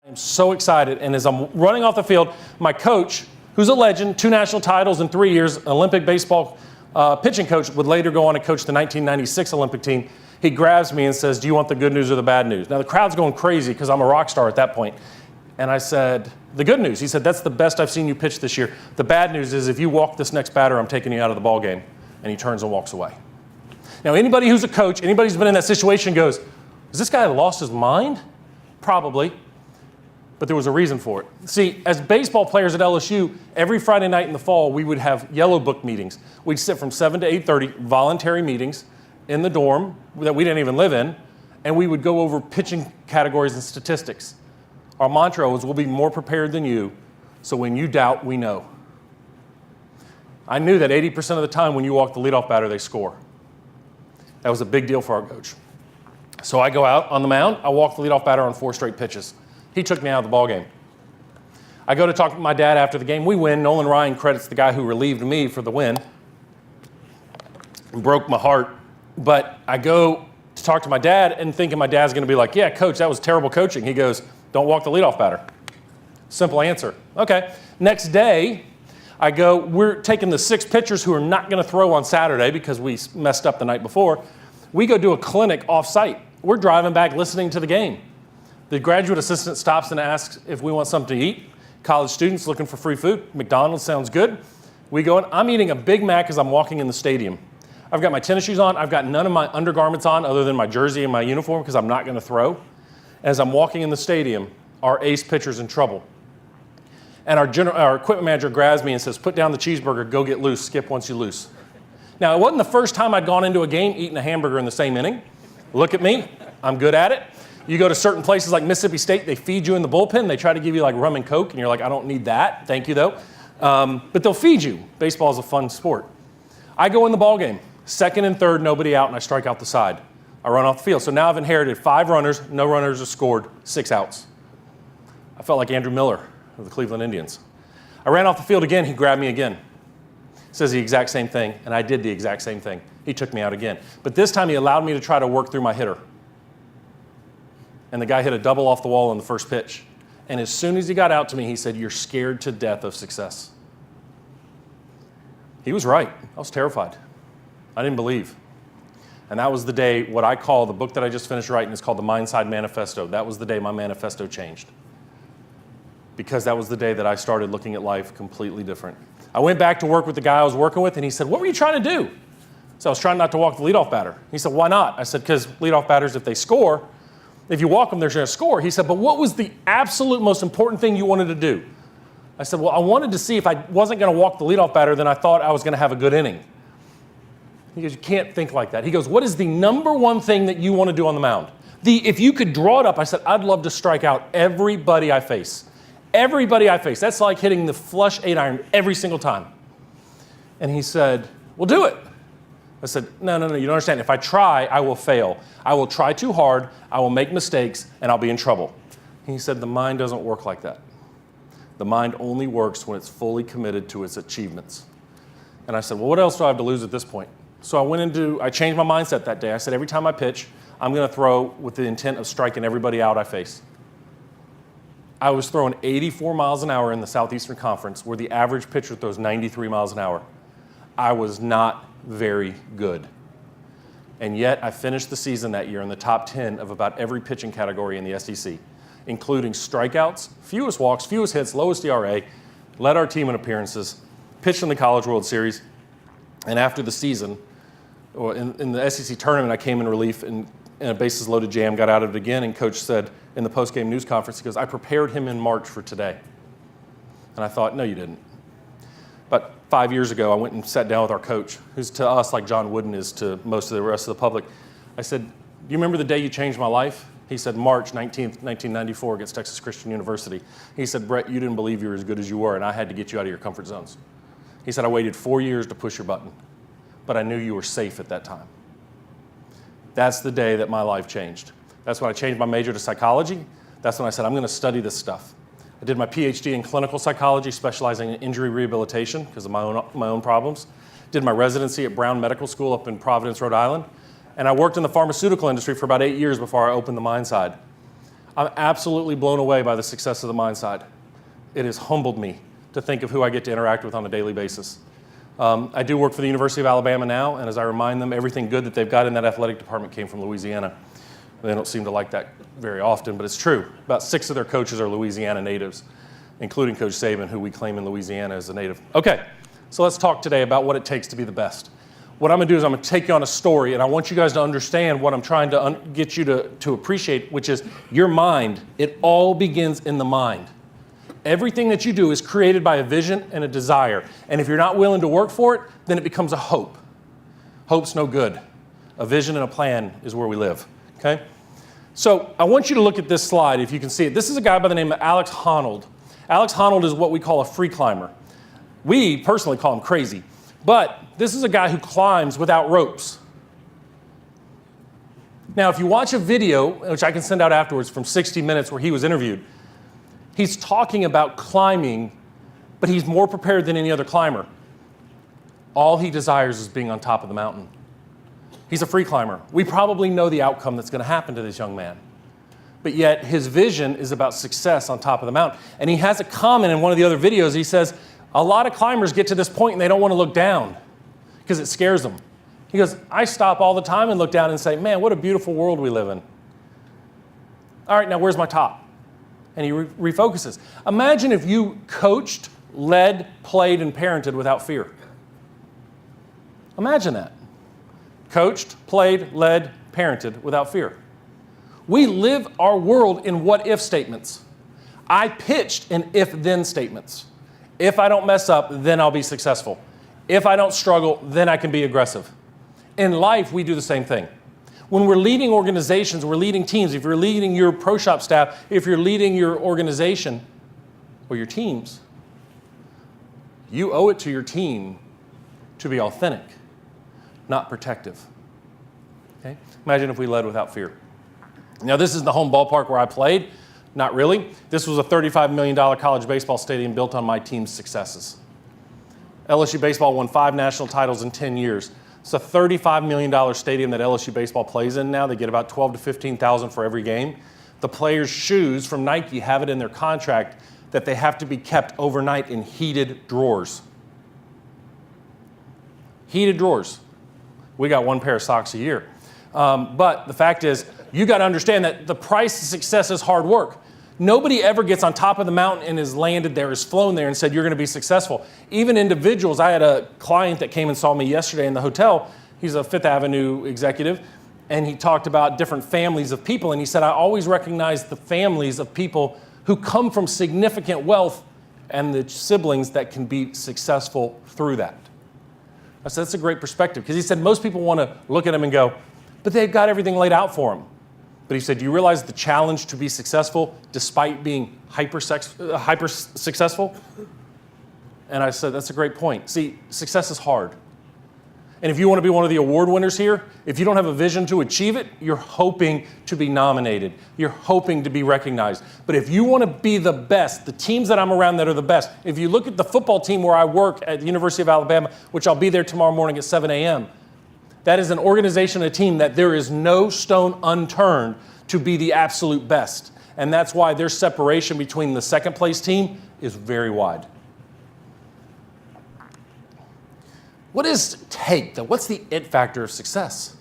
I'm so excited, and as I'm running off the field, my coach, who's a legend, 2 national titles in 3 years, an Olympic baseball pitching coach, would later go on to coach the 1996 Olympic team. He grabs me and says, "Do you want the good news or the bad news?" Now the crowd's going crazy because I'm a rock star at that point. And I said, "The good news." He said, "That's the best I've seen you pitch this year. The bad news is if you walk this next batter, I'm taking you out of the ball game." And he turns and walks away. Now anybody who's a coach, anybody who's been in that situation goes, "Has this guy lost his mind?" Probably. But there was a reason for it. See, as baseball players at LSU, every Friday night in the fall, we would have yellow book meetings. We'd sit from 7 to 8:30, voluntary meetings in the dorm that we didn't even live in, and we would go over pitching categories and statistics. Our mantra was, "We'll be more prepared than you, so when you doubt, we know." I knew that 80% of the time when you walk the leadoff batter, they score. That was a big deal for our coach. So I go out on the mound, I walk the leadoff batter on 4 straight pitches. He took me out of the ball game. I go to talk to my dad after the game. We win. Nolan Ryan credits the guy who relieved me for the win. It broke my heart. But I go to talk to my dad and thinking my dad's going to be like, "Yeah, coach, that was terrible coaching." He goes, "Don't walk the leadoff batter." Simple answer. Okay. Next day, I go, we're taking the 6 pitchers who are not going to throw on Saturday because we messed up the night before. We go do a clinic off-site. We're driving back listening to the game. The graduate assistant stops and asks if we want something to eat. College students looking for free food. McDonald's sounds good. We go in. I'm eating a Big Mac as I'm walking in the stadium. I've got my tennis shoes on. I've got none of my undergarments on other than my jersey and my uniform because I'm not going to throw. As I'm walking in the stadium, our ace pitcher's in trouble. And our equipment manager grabs me and says, "Put down the cheeseburger, go get loose, skip once you lose." Now, it wasn't the first time I'd gone into a game eating a hamburger in the same inning. Look at me. I'm good at it. You go to certain places like Mississippi State, they feed you in the bullpen. They try to give you like rum and Coke, and you're like, "I don't need that. Thank you, though." But they'll feed you. Baseball is a fun sport. I go in the ball game. 2nd and 3rd, nobody out, and I strike out the side. I run off the field. So now I've inherited 5 runners. No runners have scored, 6 outs. I felt like Andrew Miller of the Cleveland Indians. I ran off the field again. He grabbed me again. Says the exact same thing, and I did the exact same thing. He took me out again. But this time he allowed me to try to work through my hitter. And the guy hit a double off the wall on the first pitch. And as soon as he got out to me, he said, "You're scared to death of success." He was right. I was terrified. I didn't believe. And that was the day, what I call, the book that I just finished writing is called The Mindside Manifesto. That was the day my manifesto changed. Because that was the day that I started looking at life completely different. I went back to work with the guy I was working with, and he said, "What were you trying to do?" So I was trying not to walk the leadoff batter. He said, "Why not?" I said, "Because leadoff batters, if they score, if you walk them, they're going to score." He said, "But what was the absolute most important thing you wanted to do?" I said, "Well, I wanted to see if I wasn't going to walk the leadoff batter, then I thought I was going to have a good inning." He goes, "You can't think like that." He goes, "What is the number one thing that you want to do on the mound?" If you could draw it up, I said, "I'd love to strike out everybody I face." Everybody I face. That's like hitting the flush 8-iron every single time. And he said, "Well, do it." I said, No, you don't understand. If I try, I will fail. I will try too hard, I will make mistakes, and I'll be in trouble. He said, "The mind doesn't work like that. The mind only works when it's fully committed to its achievements." And I said, "Well, what else do I have to lose at this point?" So I changed my mindset that day. I said, every time I pitch, I'm going to throw with the intent of striking everybody out I face. I was throwing 84 miles an hour in the Southeastern Conference, where the average pitcher throws 93 miles an hour. I was not very good. And yet, I finished the season that year in the top 10 of about every pitching category in the SEC, including strikeouts, fewest walks, fewest hits, lowest ERA, led our team in appearances, pitched in the College World Series. And after the season, in the SEC tournament, I came in relief in a bases-loaded jam, got out of it again, and Coach said in the post-game news conference, he goes, "I prepared him in March for today." And I thought, no, you didn't. But 5 years ago, I went and sat down with our coach, who's to us like John Wooden is to most of the rest of the public. I said, "Do you remember the day you changed my life?" He said, "March 19th, 1994 against Texas Christian University." He said, "Bhrett, you didn't believe you were as good as you were, and I had to get you out of your comfort zones." He said, "I waited 4 years to push your button, but I knew you were safe at that time." That's the day that my life changed. That's when I changed my major to psychology. That's when I said, I'm going to study this stuff. I did my PhD in clinical psychology, specializing in injury rehabilitation because of my own problems. Did my residency at Brown Medical School up in Providence, Rhode Island. And I worked in the pharmaceutical industry for about 8 years before I opened the Mindside. I'm absolutely blown away by the success of the mind side. It has humbled me to think of who I get to interact with on a daily basis. I do work for the University of Alabama now, and as I remind them, everything good that they've got in that athletic department came from Louisiana. They don't seem to like that very often, but it's true. About 6 of their coaches are Louisiana natives, including Coach Saban, who we claim in Louisiana as a native. Okay, so let's talk today about what it takes to be the best. What I'm going to do is I'm going to take you on a story, and I want you guys to understand what I'm trying to get you to appreciate, which is your mind. It all begins in the mind. Everything that you do is created by a vision and a desire. And if you're not willing to work for it, then it becomes a hope. Hope's no good. A vision and a plan is where we live, okay? So I want you to look at this slide, if you can see it. This is a guy by the name of Alex Honnold. Alex Honnold is what we call a free climber. We personally call him crazy. But this is a guy who climbs without ropes. Now, if you watch a video, which I can send out afterwards from 60 Minutes where he was interviewed, he's talking about climbing, but he's more prepared than any other climber. All he desires is being on top of the mountain. He's a free climber. We probably know the outcome that's going to happen to this young man. But yet his vision is about success on top of the mountain. And he has a comment in one of the other videos. He says, a lot of climbers get to this point and they don't want to look down because it scares them. He goes, I stop all the time and look down and say, man, what a beautiful world we live in. All right, now where's my top? And he refocuses. Imagine if you coached, led, played, and parented without fear. Imagine that. Coached, played, led, parented without fear. We live our world in what-if statements. I pitched in if-then statements. If I don't mess up, then I'll be successful. If I don't struggle, then I can be aggressive. In life, we do the same thing. When we're leading organizations, we're leading teams. If you're leading your pro shop staff, if you're leading your organization or your teams, you owe it to your team to be authentic, not protective. Okay? Imagine if we led without fear. Now, this is the home ballpark where I played. Not really. This was a $35 million college baseball stadium built on my team's successes. LSU baseball won 5 national titles in 10 years. It's a $35 million stadium that LSU baseball plays in now. They get about $12,000 to $15,000 for every game. The players' shoes from Nike have it in their contract that they have to be kept overnight in heated drawers. Heated drawers. We got 1 pair of socks a year. But the fact is, you got to understand that the price of success is hard work. Nobody ever gets on top of the mountain and is landed there, is flown there and said, you're going to be successful. Even individuals, I had a client that came and saw me yesterday in the hotel. He's a Fifth Avenue executive, and he talked about different families of people. And he said, I always recognize the families of people who come from significant wealth and the siblings that can be successful through that. I said, that's a great perspective, because he said most people want to look at him and go, but they've got everything laid out for them. But he said, do you realize the challenge to be successful despite being hyper successful? And I said, that's a great point. See, success is hard. And if you want to be one of the award winners here, if you don't have a vision to achieve it, you're hoping to be nominated. You're hoping to be recognized. But if you want to be the best, the teams that I'm around that are the best, if you look at the football team where I work at the University of Alabama, which I'll be there tomorrow morning at 7 a.m., that is an organization, a team that there is no stone unturned to be the absolute best. And that's why their separation between the second place team is very wide. What is take, though? What's the it factor of success?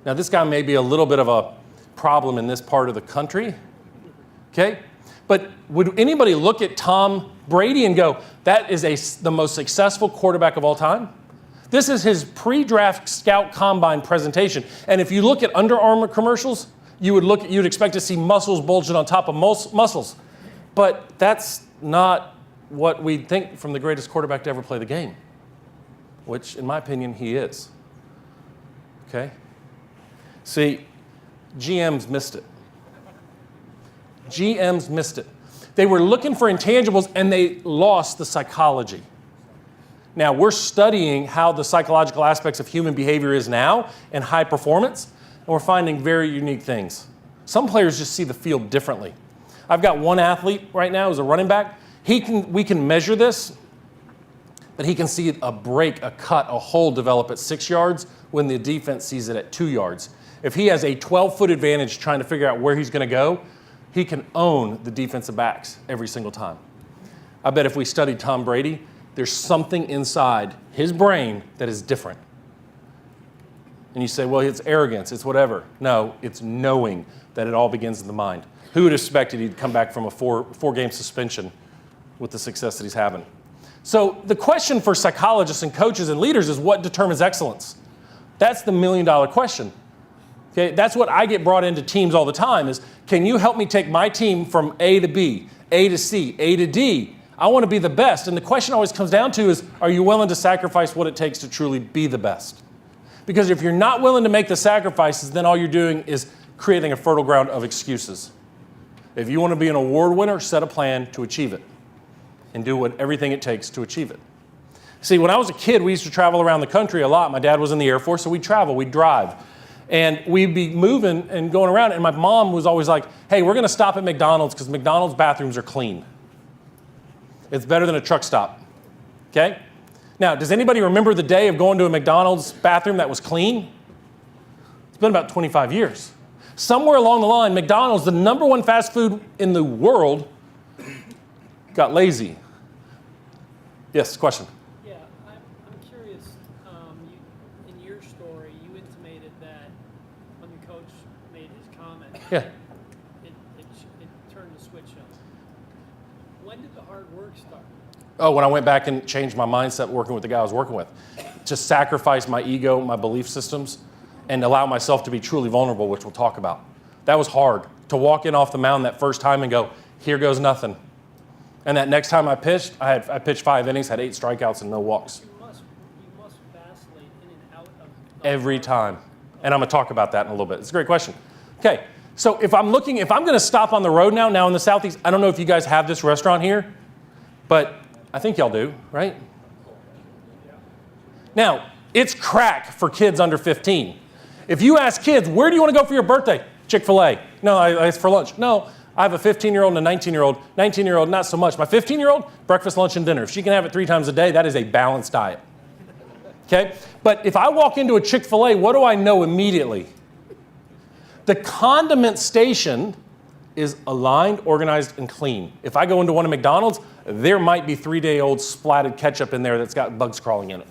Now, this guy may be a little bit of a problem in this part of the country, okay? But would anybody look at Tom Brady and go, that is the most successful quarterback of all time? This is his pre-draft scout combine presentation. And if you look at Under Armour commercials, you'd expect to see muscles bulging on top of muscles. But that's not what we'd think from the greatest quarterback to ever play the game, which, in my opinion, he is. Okay? See, GMs missed it. GMs missed it. They were looking for intangibles, and they lost the psychology. Now, we're studying how the psychological aspects of human behavior is now in high performance, and we're finding very unique things. Some players just see the field differently. I've got one athlete right now who's a running back. We can measure this, but he can see a break, a cut, a hole develop at 6 yards when the defense sees it at 2 yards. If he has a 12-foot advantage trying to figure out where he's going to go, he can own the defensive backs every single time. I bet if we studied Tom Brady, there's something inside his brain that is different. And you say, well, it's arrogance, it's whatever. No, it's knowing that it all begins in the mind. Who would have expected he'd come back from a four-game suspension with the success that he's having? So the question for psychologists and coaches and leaders is, what determines excellence? That's the million-dollar question. Okay, that's what I get brought into teams all the time is, can you help me take my team from A to B, A to C, A to D? I want to be the best. And the question always comes down to is, are you willing to sacrifice what it takes to truly be the best? Because if you're not willing to make the sacrifices, then all you're doing is creating a fertile ground of excuses. If you want to be an award winner, set a plan to achieve it and do everything it takes to achieve it. See, when I was a kid, we used to travel around the country a lot. My dad was in the Air Force, so we'd travel, we'd drive. And we'd be moving and going around, and my mom was always like, hey, we're going to stop at McDonald's because McDonald's bathrooms are clean. It's better than a truck stop, okay? Now, does anybody remember the day of going to a McDonald's bathroom that was clean? It's been about 25 years. Somewhere along the line, McDonald's, the number one fast food in the world, got lazy. Yes, question? Yeah, I'm curious. In your story, you intimated that when the coach made his comment, Yeah. it turned the switch on. When did the hard work start? Oh, when I went back and changed my mindset working with the guy I was working with, to sacrifice my ego, my belief systems, and allow myself to be truly vulnerable, which we'll talk about. That was hard, to walk in off the mound that first time and go, here goes nothing. And that next time I pitched, I pitched 5 innings, had 8 strikeouts and no walks. You must vacillate in and out of Every time. And I'm going to talk about that in a little bit. It's a great question. Okay, so if I'm going to stop on the road now in the Southeast, I don't know if you guys have this restaurant here, but I think y'all do, right? Now, it's crack for kids under 15. If you ask kids, where do you want to go for your birthday? Chick-fil-A. No, it's for lunch. No, I have a 15-year-old and a 19-year-old. 19-year-old, not so much. My 15-year-old, breakfast, lunch, and dinner. If she can have it 3 times a day, that is a balanced diet. Okay? But if I walk into a Chick-fil-A, what do I know immediately? The condiment station is aligned, organized, and clean. If I go into one of McDonald's, there might be 3-day-old splatted ketchup in there that's got bugs crawling in it.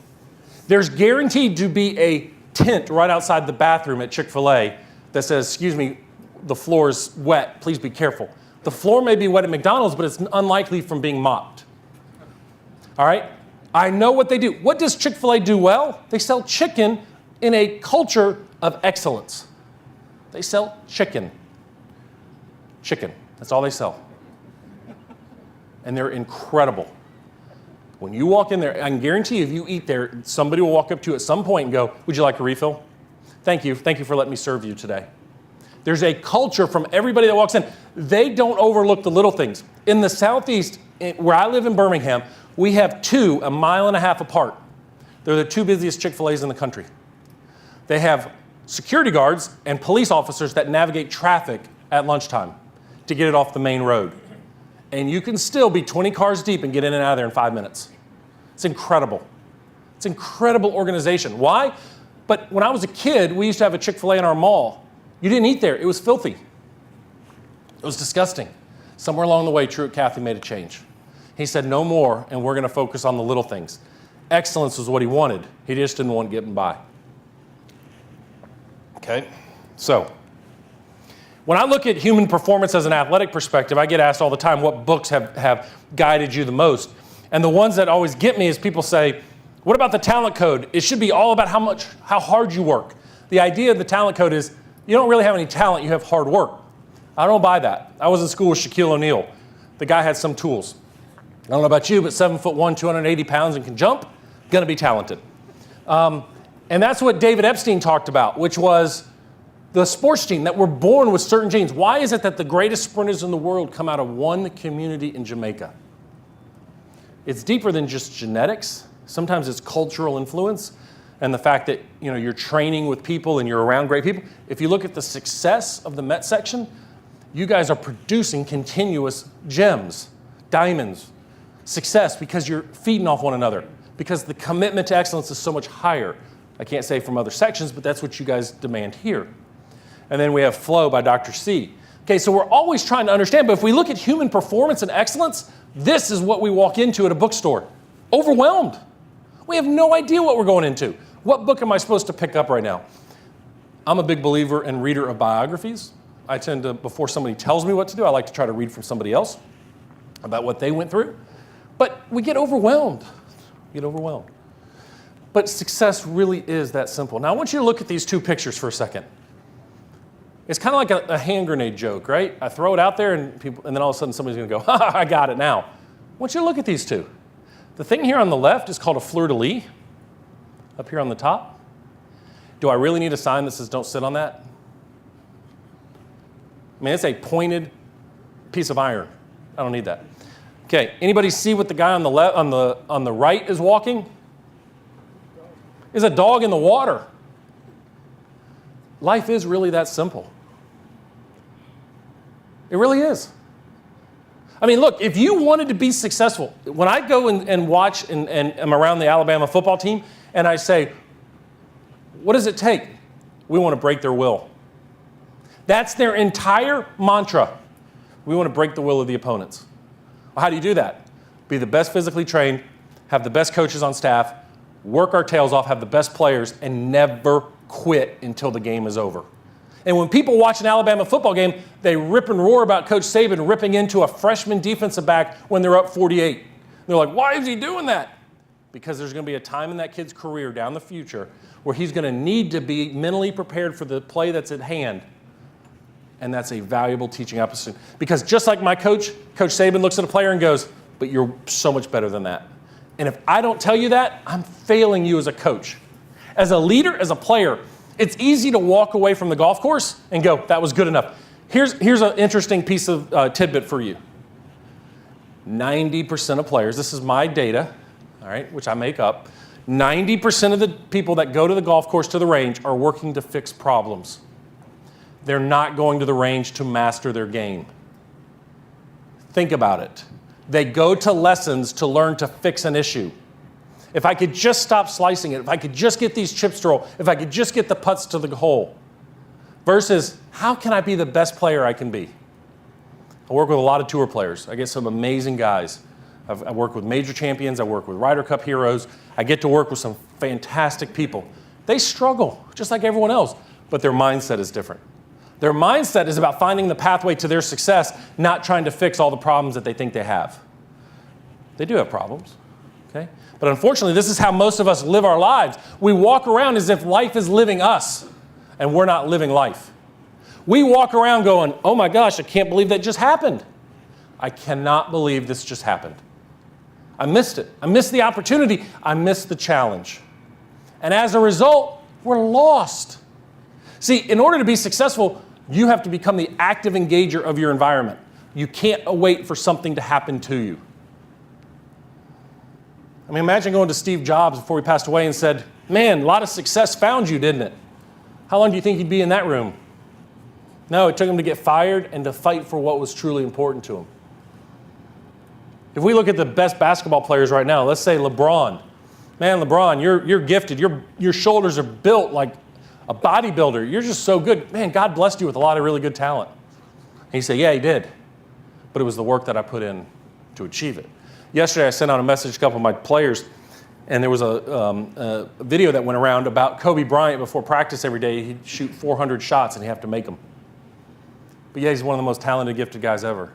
There's guaranteed to be a tent right outside the bathroom at Chick-fil-A that says, excuse me, the floor is wet, please be careful. The floor may be wet at McDonald's, but it's unlikely from being mopped. All right? I know what they do. What does Chick-fil-A do well? They sell chicken in a culture of excellence. They sell chicken. Chicken. That's all they sell. And they're incredible. When you walk in there, I can guarantee you if you eat there, somebody will walk up to you at some point and go, would you like a refill? Thank you. Thank you for letting me serve you today. There's a culture from everybody that walks in. They don't overlook the little things. In the Southeast, where I live in Birmingham, we have 2 1.5 miles apart. They're the 2 busiest Chick-fil-A's in the country. They have security guards and police officers that navigate traffic at lunchtime to get it off the main road. And you can still be 20 cars deep and get in and out of there in 5 minutes. It's incredible. It's incredible organization. Why? But when I was a kid, we used to have a Chick-fil-A in our mall. You didn't eat there. It was filthy. It was disgusting. Somewhere along the way, Truett Cathy made a change. He said, no more, and we're going to focus on the little things. Excellence was what he wanted. He just didn't want getting by. Okay? So, when I look at human performance as an athletic perspective, I get asked all the time, what books have guided you the most? And the ones that always get me is people say, what about the talent code? It should be all about how hard you work. The idea of the talent code is you don't really have any talent, you have hard work. I don't buy that. I was in school with Shaquille O'Neal. The guy had some tools. I don't know about you, but 7'1", 280 pounds and can jump, gonna be talented. And that's what David Epstein talked about, which was the sports gene, that we're born with certain genes. Why is it that the greatest sprinters in the world come out of one community in Jamaica? It's deeper than just genetics. Sometimes it's cultural influence and the fact that you're training with people and you're around great people. If you look at the success of the Met section, you guys are producing continuous gems, diamonds, success because you're feeding off one another, because the commitment to excellence is so much higher. I can't say from other sections, but that's what you guys demand here. And then we have Flow by Dr. C. Okay, so we're always trying to understand, but if we look at human performance and excellence, this is what we walk into at a bookstore. Overwhelmed. We have no idea what we're going into. What book am I supposed to pick up right now? I'm a big believer and reader of biographies. I tend to, before somebody tells me what to do, I like to try to read from somebody else about what they went through. But we get overwhelmed. But success really is that simple. Now I want you to look at these two pictures for a second. It's kind of like a hand grenade joke, right? I throw it out there and then all of a sudden somebody's going to go, ha, I got it now. I want you to look at these two. The thing here on the left is called a fleur-de-lis, up here on the top. Do I really need a sign that says don't sit on that? I mean, it's a pointed piece of iron. I don't need that. Okay, anybody see what the guy on the left, on the right is walking? Is a dog in the water. Life is really that simple. It really is. I mean, look, if you wanted to be successful, when I go and watch and am around the Alabama football team and I say, what does it take? We want to break their will. That's their entire mantra. We want to break the will of the opponents. Well, how do you do that? Be the best physically trained, have the best coaches on staff, work our tails off, have the best players, and never quit until the game is over. And when people watch an Alabama football game, they rip and roar about Coach Saban ripping into a freshman defensive back when they're up 48. They're like, why is he doing that? Because there's going to be a time in that kid's career down the future where he's going to need to be mentally prepared for the play that's at hand. And that's a valuable teaching opportunity. Because just like my coach, Coach Saban looks at a player and goes, but you're so much better than that. And if I don't tell you that, I'm failing you as a coach. As a leader, as a player, it's easy to walk away from the golf course and go, that was good enough. Here's an interesting piece of tidbit for you. 90% of players, this is my data, all right, which I make up, 90% of the people that go to the golf course, to the range, are working to fix problems. They're not going to the range to master their game. Think about it. They go to lessons to learn to fix an issue. If I could just stop slicing it, if I could just get these chips to roll, if I could just get the putts to the hole, versus how can I be the best player I can be? I work with a lot of tour players. I get some amazing guys. I work with major champions. I work with Ryder Cup heroes. I get to work with some fantastic people. They struggle just like everyone else, but their mindset is different. Their mindset is about finding the pathway to their success, not trying to fix all the problems that they think they have. They do have problems, okay? But unfortunately, this is how most of us live our lives. We walk around as if life is living us, and we're not living life. We walk around going, oh my gosh, I can't believe that just happened. I cannot believe this just happened. I missed it. I missed the opportunity. I missed the challenge. And as a result, we're lost. See, in order to be successful, you have to become the active engager of your environment. You can't wait for something to happen to you. I mean, imagine going to Steve Jobs before he passed away and said, man, a lot of success found you, didn't it? How long do you think he'd be in that room? No, it took him to get fired and to fight for what was truly important to him. If we look at the best basketball players right now, let's say LeBron. Man, LeBron, you're gifted. Your shoulders are built like a bodybuilder. You're just so good. Man, God blessed you with a lot of really good talent. And you say, yeah, he did. But it was the work that I put in to achieve it. Yesterday, I sent out a message to a couple of my players, and there was a video that went around about Kobe Bryant before practice every day. He'd shoot 400 shots, and he'd have to make them. But yeah, he's one of the most talented, gifted guys ever.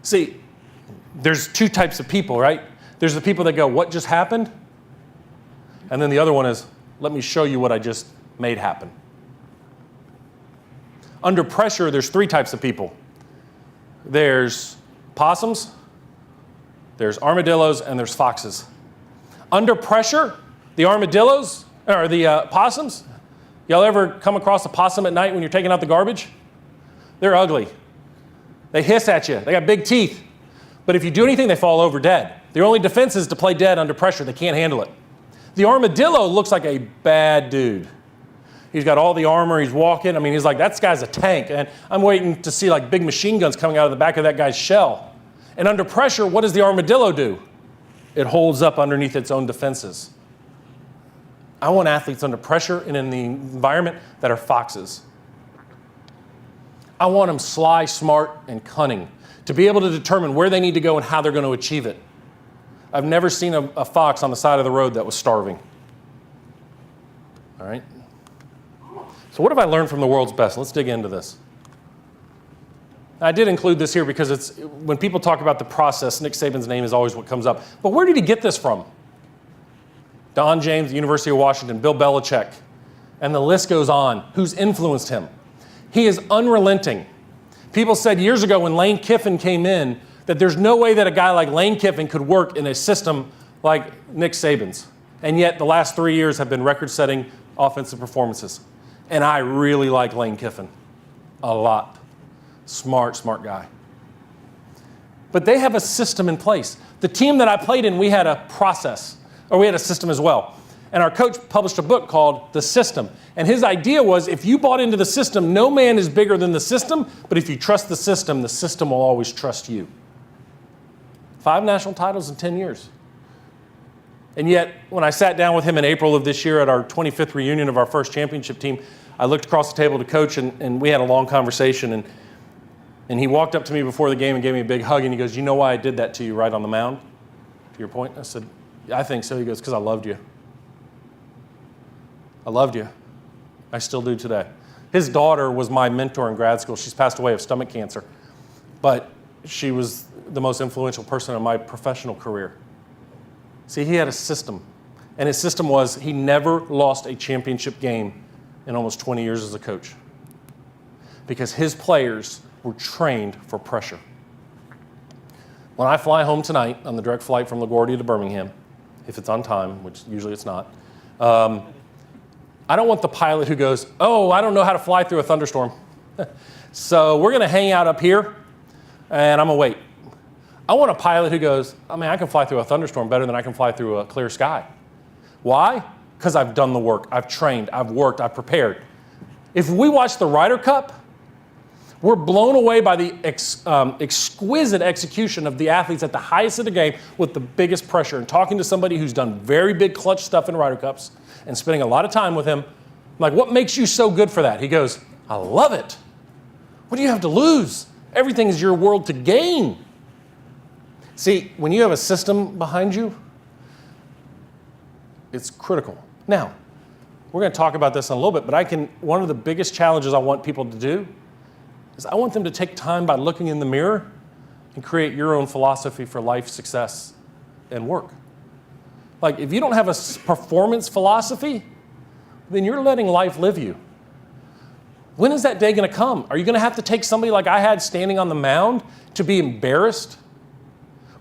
See, there's two types of people, right? There's the people that go, what just happened? And then the other one is, let me show you what I just made happen. Under pressure, there's three types of people. There's possums, there's armadillos, and there's foxes. Under pressure, the armadillos, or the possums, y'all ever come across a possum at night when you're taking out the garbage? They're ugly. They hiss at you. They got big teeth. But if you do anything, they fall over dead. Their only defense is to play dead under pressure. They can't handle it. The armadillo looks like a bad dude. He's got all the armor. He's walking. I mean, he's like, that guy's a tank. And I'm waiting to see like big machine guns coming out of the back of that guy's shell. And under pressure, what does the armadillo do? It holds up underneath its own defenses. I want athletes under pressure and in the environment that are foxes. I want them sly, smart, and cunning to be able to determine where they need to go and how they're going to achieve it. I've never seen a fox on the side of the road that was starving. All right? So what have I learned from the world's best? Let's dig into this. I did include this here because it's when people talk about the process, Nick Saban's name is always what comes up. But where did he get this from? Don James, the University of Washington, Bill Belichick, and the list goes on. Who's influenced him? He is unrelenting. People said years ago when Lane Kiffin came in that there's no way that a guy like Lane Kiffin could work in a system like Nick Saban's. And yet the last 3 years have been record-setting offensive performances. And I really like Lane Kiffin a lot. Smart guy. But they have a system in place. The team that I played in, we had a process, or we had a system as well. And our coach published a book called The System. And his idea was if you bought into the system, no man is bigger than the system, but if you trust the system will always trust you. 5 national titles in 10 years. And yet, when I sat down with him in April of this year at our 25th reunion of our first championship team, I looked across the table to coach, and we had a long conversation. And he walked up to me before the game and gave me a big hug, and he goes, "You know why I did that to you right on the mound? To your point?" I said, "I think so." He goes, "Because I loved you. I loved you. I still do today." His daughter was my mentor in grad school. She's passed away of stomach cancer. But she was the most influential person in my professional career. See, he had a system. And his system was he never lost a championship game in almost 20 years as a coach. Because his players were trained for pressure. When I fly home tonight on the direct flight from LaGuardia to Birmingham, if it's on time, which usually it's not, I don't want the pilot who goes, "Oh, I don't know how to fly through a thunderstorm. So we're going to hang out up here, and I'm going to wait." I want a pilot who goes, "I mean, I can fly through a thunderstorm better than I can fly through a clear sky." Why? Because I've done the work. I've trained. I've worked. I've prepared. If we watch the Ryder Cup, we're blown away by the exquisite execution of the athletes at the highest of the game with the biggest pressure. And talking to somebody who's done very big clutch stuff in Ryder Cups and spending a lot of time with him, I'm like, "What makes you so good for that?" He goes, "I love it. What do you have to lose? Everything is your world to gain." See, when you have a system behind you, it's critical. Now, we're going to talk about this in a little bit, but one of the biggest challenges I want people to do is I want them to take time by looking in the mirror and create your own philosophy for life, success, and work. Like, if you don't have a performance philosophy, then you're letting life live you. When is that day going to come? Are you going to have to take somebody like I had standing on the mound to be embarrassed?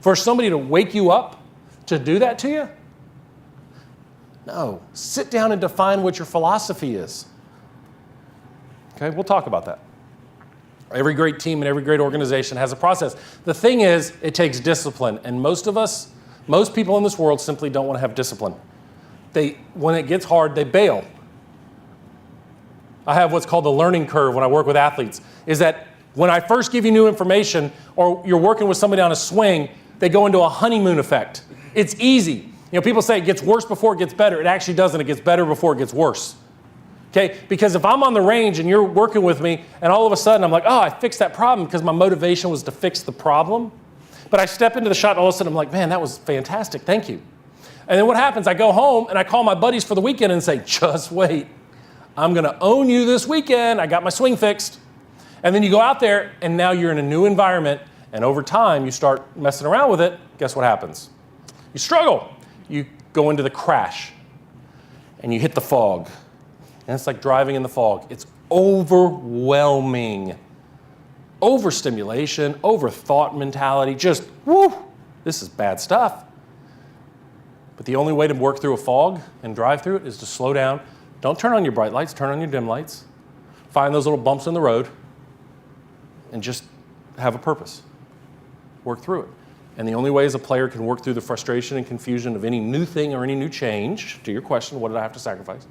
For somebody to wake you up to do that to you? No. Sit down and define what your philosophy is. Okay, we'll talk about that. Every great team and every great organization has a process. The thing is, it takes discipline. And most people in this world simply don't want to have discipline. When it gets hard, they bail. I have what's called the learning curve when I work with athletes, is that when I first give you new information or you're working with somebody on a swing, they go into a honeymoon effect. It's easy. People say it gets worse before it gets better. It actually doesn't. It gets better before it gets worse. Okay? Because if I'm on the range and you're working with me and all of a sudden I'm like, "Oh, I fixed that problem," because my motivation was to fix the problem. But I step into the shot and all of a sudden I'm like, "Man, that was fantastic. Thank you." And then what happens? I go home and I call my buddies for the weekend and say, "Just wait. I'm going to own you this weekend. I got my swing fixed." And then you go out there and now you're in a new environment. And over time, you start messing around with it. Guess what happens? You struggle. You go into the crash. And you hit the fog. And it's like driving in the fog. It's overwhelming. Overstimulation, overthought mentality. Just, whoo, this is bad stuff. But the only way to work through a fog and drive through it is to slow down. Don't turn on your bright lights. Turn on your dim lights. Find those little bumps in the road. And just have a purpose. Work through it. And the only way as a player can work through the frustration and confusion of any new thing or any new change, to your question, what did I have to sacrifice?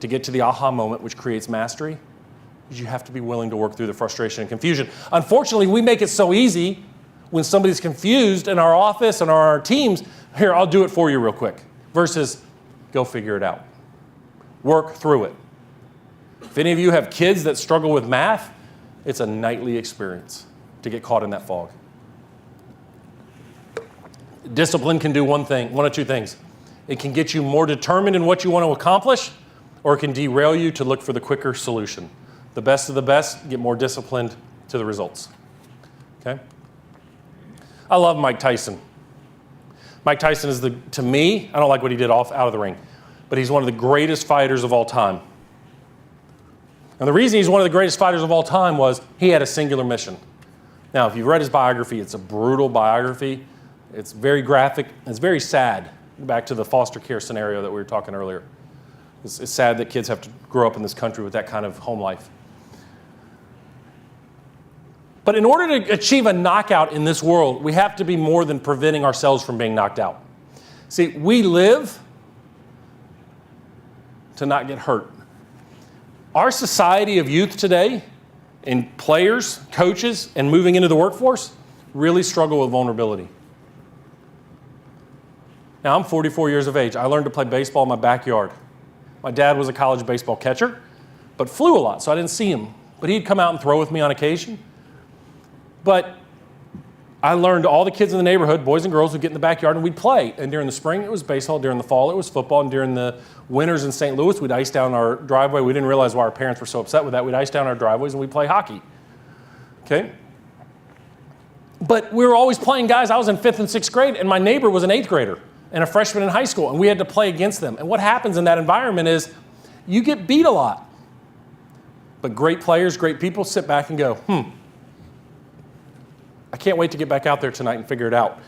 To get to the aha moment, which creates mastery, is you have to be willing to work through the frustration and confusion. Unfortunately, we make it so easy when somebody's confused in our office and our teams, "Here, I'll do it for you real quick," versus go figure it out. Work through it. If any of you have kids that struggle with math, it's a nightly experience to get caught in that fog. Discipline can do one of two things. It can get you more determined in what you want to accomplish, or it can derail you to look for the quicker solution. The best of the best get more disciplined to the results. Okay? I love Mike Tyson. Mike Tyson is, to me, I don't like what he did out of the ring, but he's one of the greatest fighters of all time. And the reason he's one of the greatest fighters of all time was he had a singular mission. Now, if you've read his biography, it's a brutal biography. It's very graphic. It's very sad. Back to the foster care scenario that we were talking earlier. It's sad that kids have to grow up in this country with that kind of home life. But in order to achieve a knockout in this world, we have to be more than preventing ourselves from being knocked out. See, we live to not get hurt. Our society of youth today, and players, coaches, and moving into the workforce, really struggle with vulnerability. Now, I'm 44 years of age. I learned to play baseball in my backyard. My dad was a college baseball catcher, but flew a lot, so I didn't see him. But he'd come out and throw with me on occasion. But I learned all the kids in the neighborhood, boys and girls, would get in the backyard and we'd play. And during the spring, it was baseball. During the fall, it was football. And during the winters in St. Louis, we'd ice down our driveway. We didn't realize why our parents were so upset with that. We'd ice down our driveways and we'd play hockey. Okay? But we were always playing guys. I was in 5th and 6th grade, and my neighbor was an 8th grader and a freshman in high school, and we had to play against them. And what happens in that environment is you get beat a lot. But great players, great people sit back and go, I can't wait to get back out there tonight and figure it out.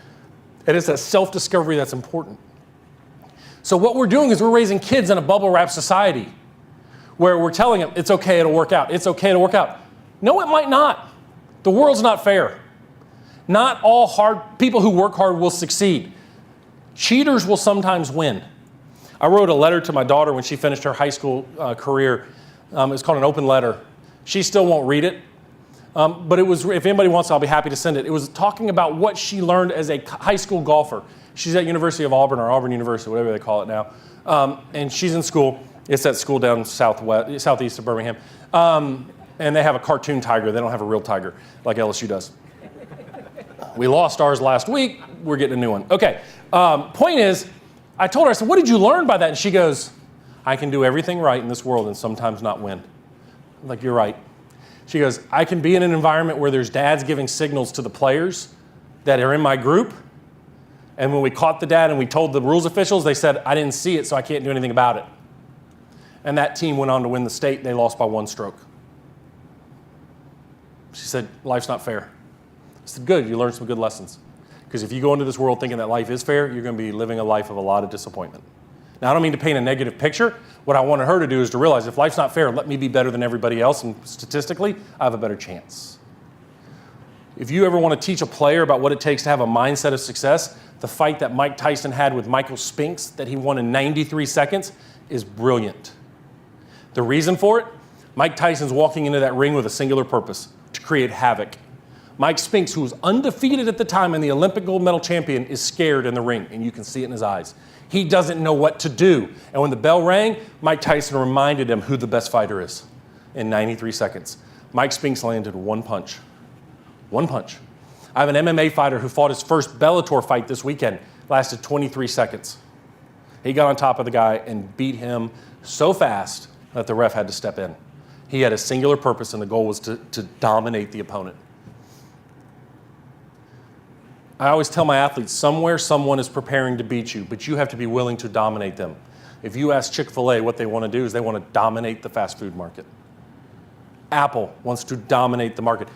And it's that self-discovery that's important. So what we're doing is we're raising kids in a bubble-wrap society where we're telling them, it's okay, it'll work out. It's okay, it'll work out. No, it might not. The world's not fair. Not all people who work hard will succeed. Cheaters will sometimes win. I wrote a letter to my daughter when she finished her high school career. It's called an open letter. She still won't read it. But it was, if anybody wants, I'll be happy to send it. It was talking about what she learned as a high school golfer. She's at University of Auburn or Auburn University, whatever they call it now. And she's in school. It's that school down southeast of Birmingham. And they have a cartoon tiger. They don't have a real tiger like LSU does. We lost ours last week. We're getting a new one. Okay. Point is, I told her, I said, what did you learn by that? And she goes, I can do everything right in this world and sometimes not win. I'm like, you're right. She goes, I can be in an environment where there's dads giving signals to the players that are in my group. And when we caught the dad and we told the rules officials, they said, I didn't see it, so I can't do anything about it. And that team went on to win the state. They lost by 1 stroke. She said, life's not fair. I said, good, you learned some good lessons. Because if you go into this world thinking that life is fair, you're going to be living a life of a lot of disappointment. Now, I don't mean to paint a negative picture. What I wanted her to do is to realize if life's not fair, let me be better than everybody else, and statistically, I have a better chance. If you ever want to teach a player about what it takes to have a mindset of success, the fight that Mike Tyson had with Michael Spinks that he won in 93 seconds is brilliant. The reason for it? Mike Tyson's walking into that ring with a singular purpose, to create havoc. Mike Spinks, who was undefeated at the time and the Olympic gold medal champion, is scared in the ring, and you can see it in his eyes. He doesn't know what to do. And when the bell rang, Mike Tyson reminded him who the best fighter is in 93 seconds. Mike Spinks landed 1 punch. 1 punch. I have an MMA fighter who fought his first Bellator fight this weekend. Lasted 23 seconds. He got on top of the guy and beat him so fast that the ref had to step in. He had a singular purpose, and the goal was to dominate the opponent. I always tell my athletes, somewhere someone is preparing to beat you, but you have to be willing to dominate them. If you ask Chick-fil-A what they want to do is they want to dominate the fast food market. Apple wants to dominate the market.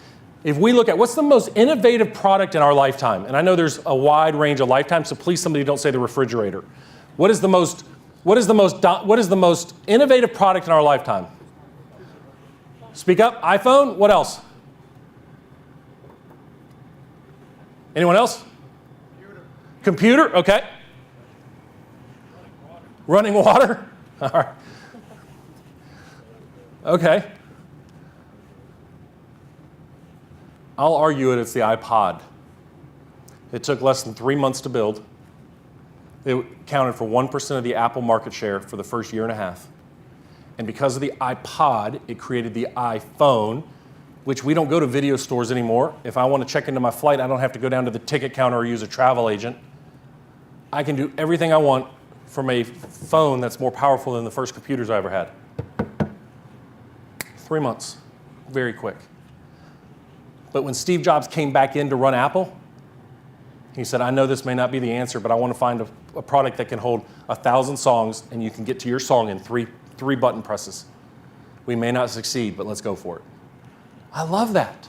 If we look at what's the most innovative product in our lifetime, and I know there's a wide range of lifetimes, so please somebody don't say the refrigerator. What is the most innovative product in our lifetime? Speak up. iPhone. What else? Anyone else? Computer. Okay. Running water. All right. Okay. I'll argue it's the iPod. It took less than 3 months to build. It accounted for 1% of the Apple market share for the first year and a half. And because of the iPod, it created the iPhone, which we don't go to video stores anymore. If I want to check into my flight, I don't have to go down to the ticket counter or use a travel agent. I can do everything I want from a phone that's more powerful than the first computers I ever had. 3 months, very quick. But when Steve Jobs came back in to run Apple, he said, I know this may not be the answer, but I want to find a product that can hold 1,000 songs and you can get to your song in three button presses. We may not succeed, but let's go for it. I love that.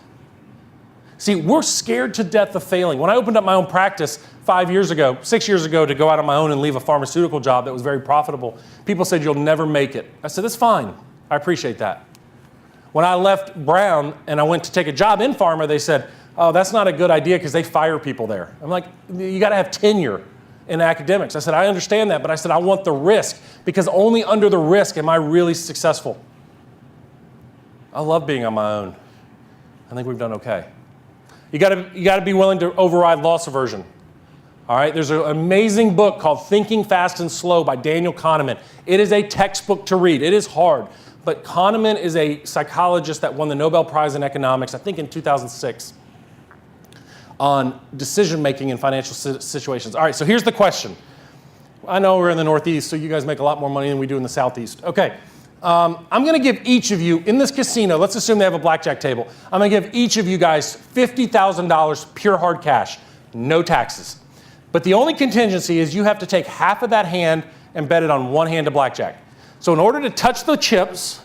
See, we're scared to death of failing. When I opened up my own practice 6 years ago, to go out on my own and leave a pharmaceutical job that was very profitable, people said, you'll never make it. I said, that's fine. I appreciate that. When I left Brown and I went to take a job in pharma, they said, oh, that's not a good idea because they fire people there. I'm like, you got to have tenure in academics. I said, I understand that, but I said, I want the risk because only under the risk am I really successful. I love being on my own. I think we've done okay. You got to be willing to override loss aversion. All right, there's an amazing book called Thinking Fast and Slow by Daniel Kahneman. It is a textbook to read. It is hard, but Kahneman is a psychologist that won the Nobel Prize in economics, I think in 2006, on decision-making in financial situations. All right, so here's the question. I know we're in the Northeast, so you guys make a lot more money than we do in the Southeast. Okay, I'm going to give each of you, in this casino, let's assume they have a blackjack table, I'm going to give each of you guys $50,000 pure hard cash, no taxes. But the only contingency is you have to take half of that hand and bet it on one hand of blackjack. So in order to touch the chips,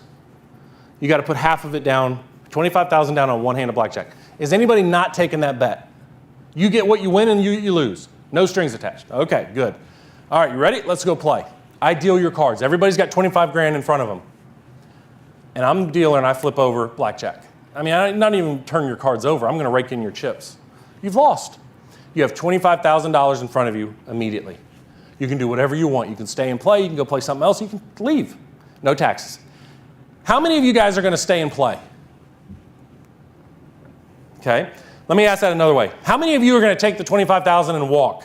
you got to put half of it down, $25,000 down on one hand of blackjack. Is anybody not taking that bet? You get what you win and you lose. No strings attached. Okay, good. All right, you ready? Let's go play. I deal your cards. Everybody's got 25 grand in front of them. And I'm the dealer and I flip over blackjack. I mean, I'm not even turn your cards over. I'm going to rake in your chips. You've lost. You have $25,000 in front of you immediately. You can do whatever you want. You can stay and play. You can go play something else. You can leave. No taxes. How many of you guys are going to stay and play? Okay. Let me ask that another way. How many of you are going to take the $25,000 and walk?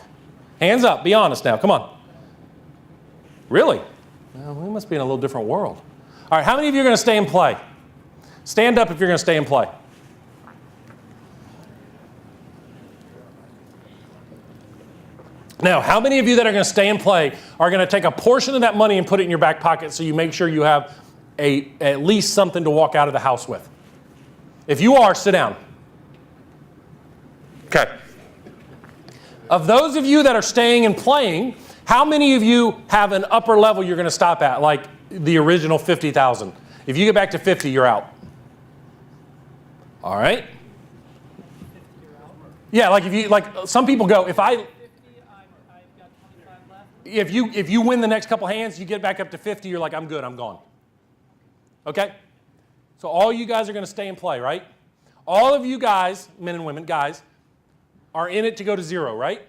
Hands up. Be honest now. Come on. Really? Well, we must be in a little different world. All right. How many of you are going to stay and play? Stand up if you're going to stay and play. Now, how many of you that are going to stay and play are going to take a portion of that money and put it in your back pocket so you make sure you have at least something to walk out of the house with? If you are, sit down. Okay. Of those of you that are staying and playing, how many of you have an upper level you're going to stop at, like the original 50,000? If you get back to 50, you're out. All right? Yeah, like if you some people go, if you win the next couple hands, you get back up to 50, you're like, I'm good, I'm gone. Okay? So all you guys are going to stay and play, right? All of you guys, men and women, guys, are in it to go to zero, right?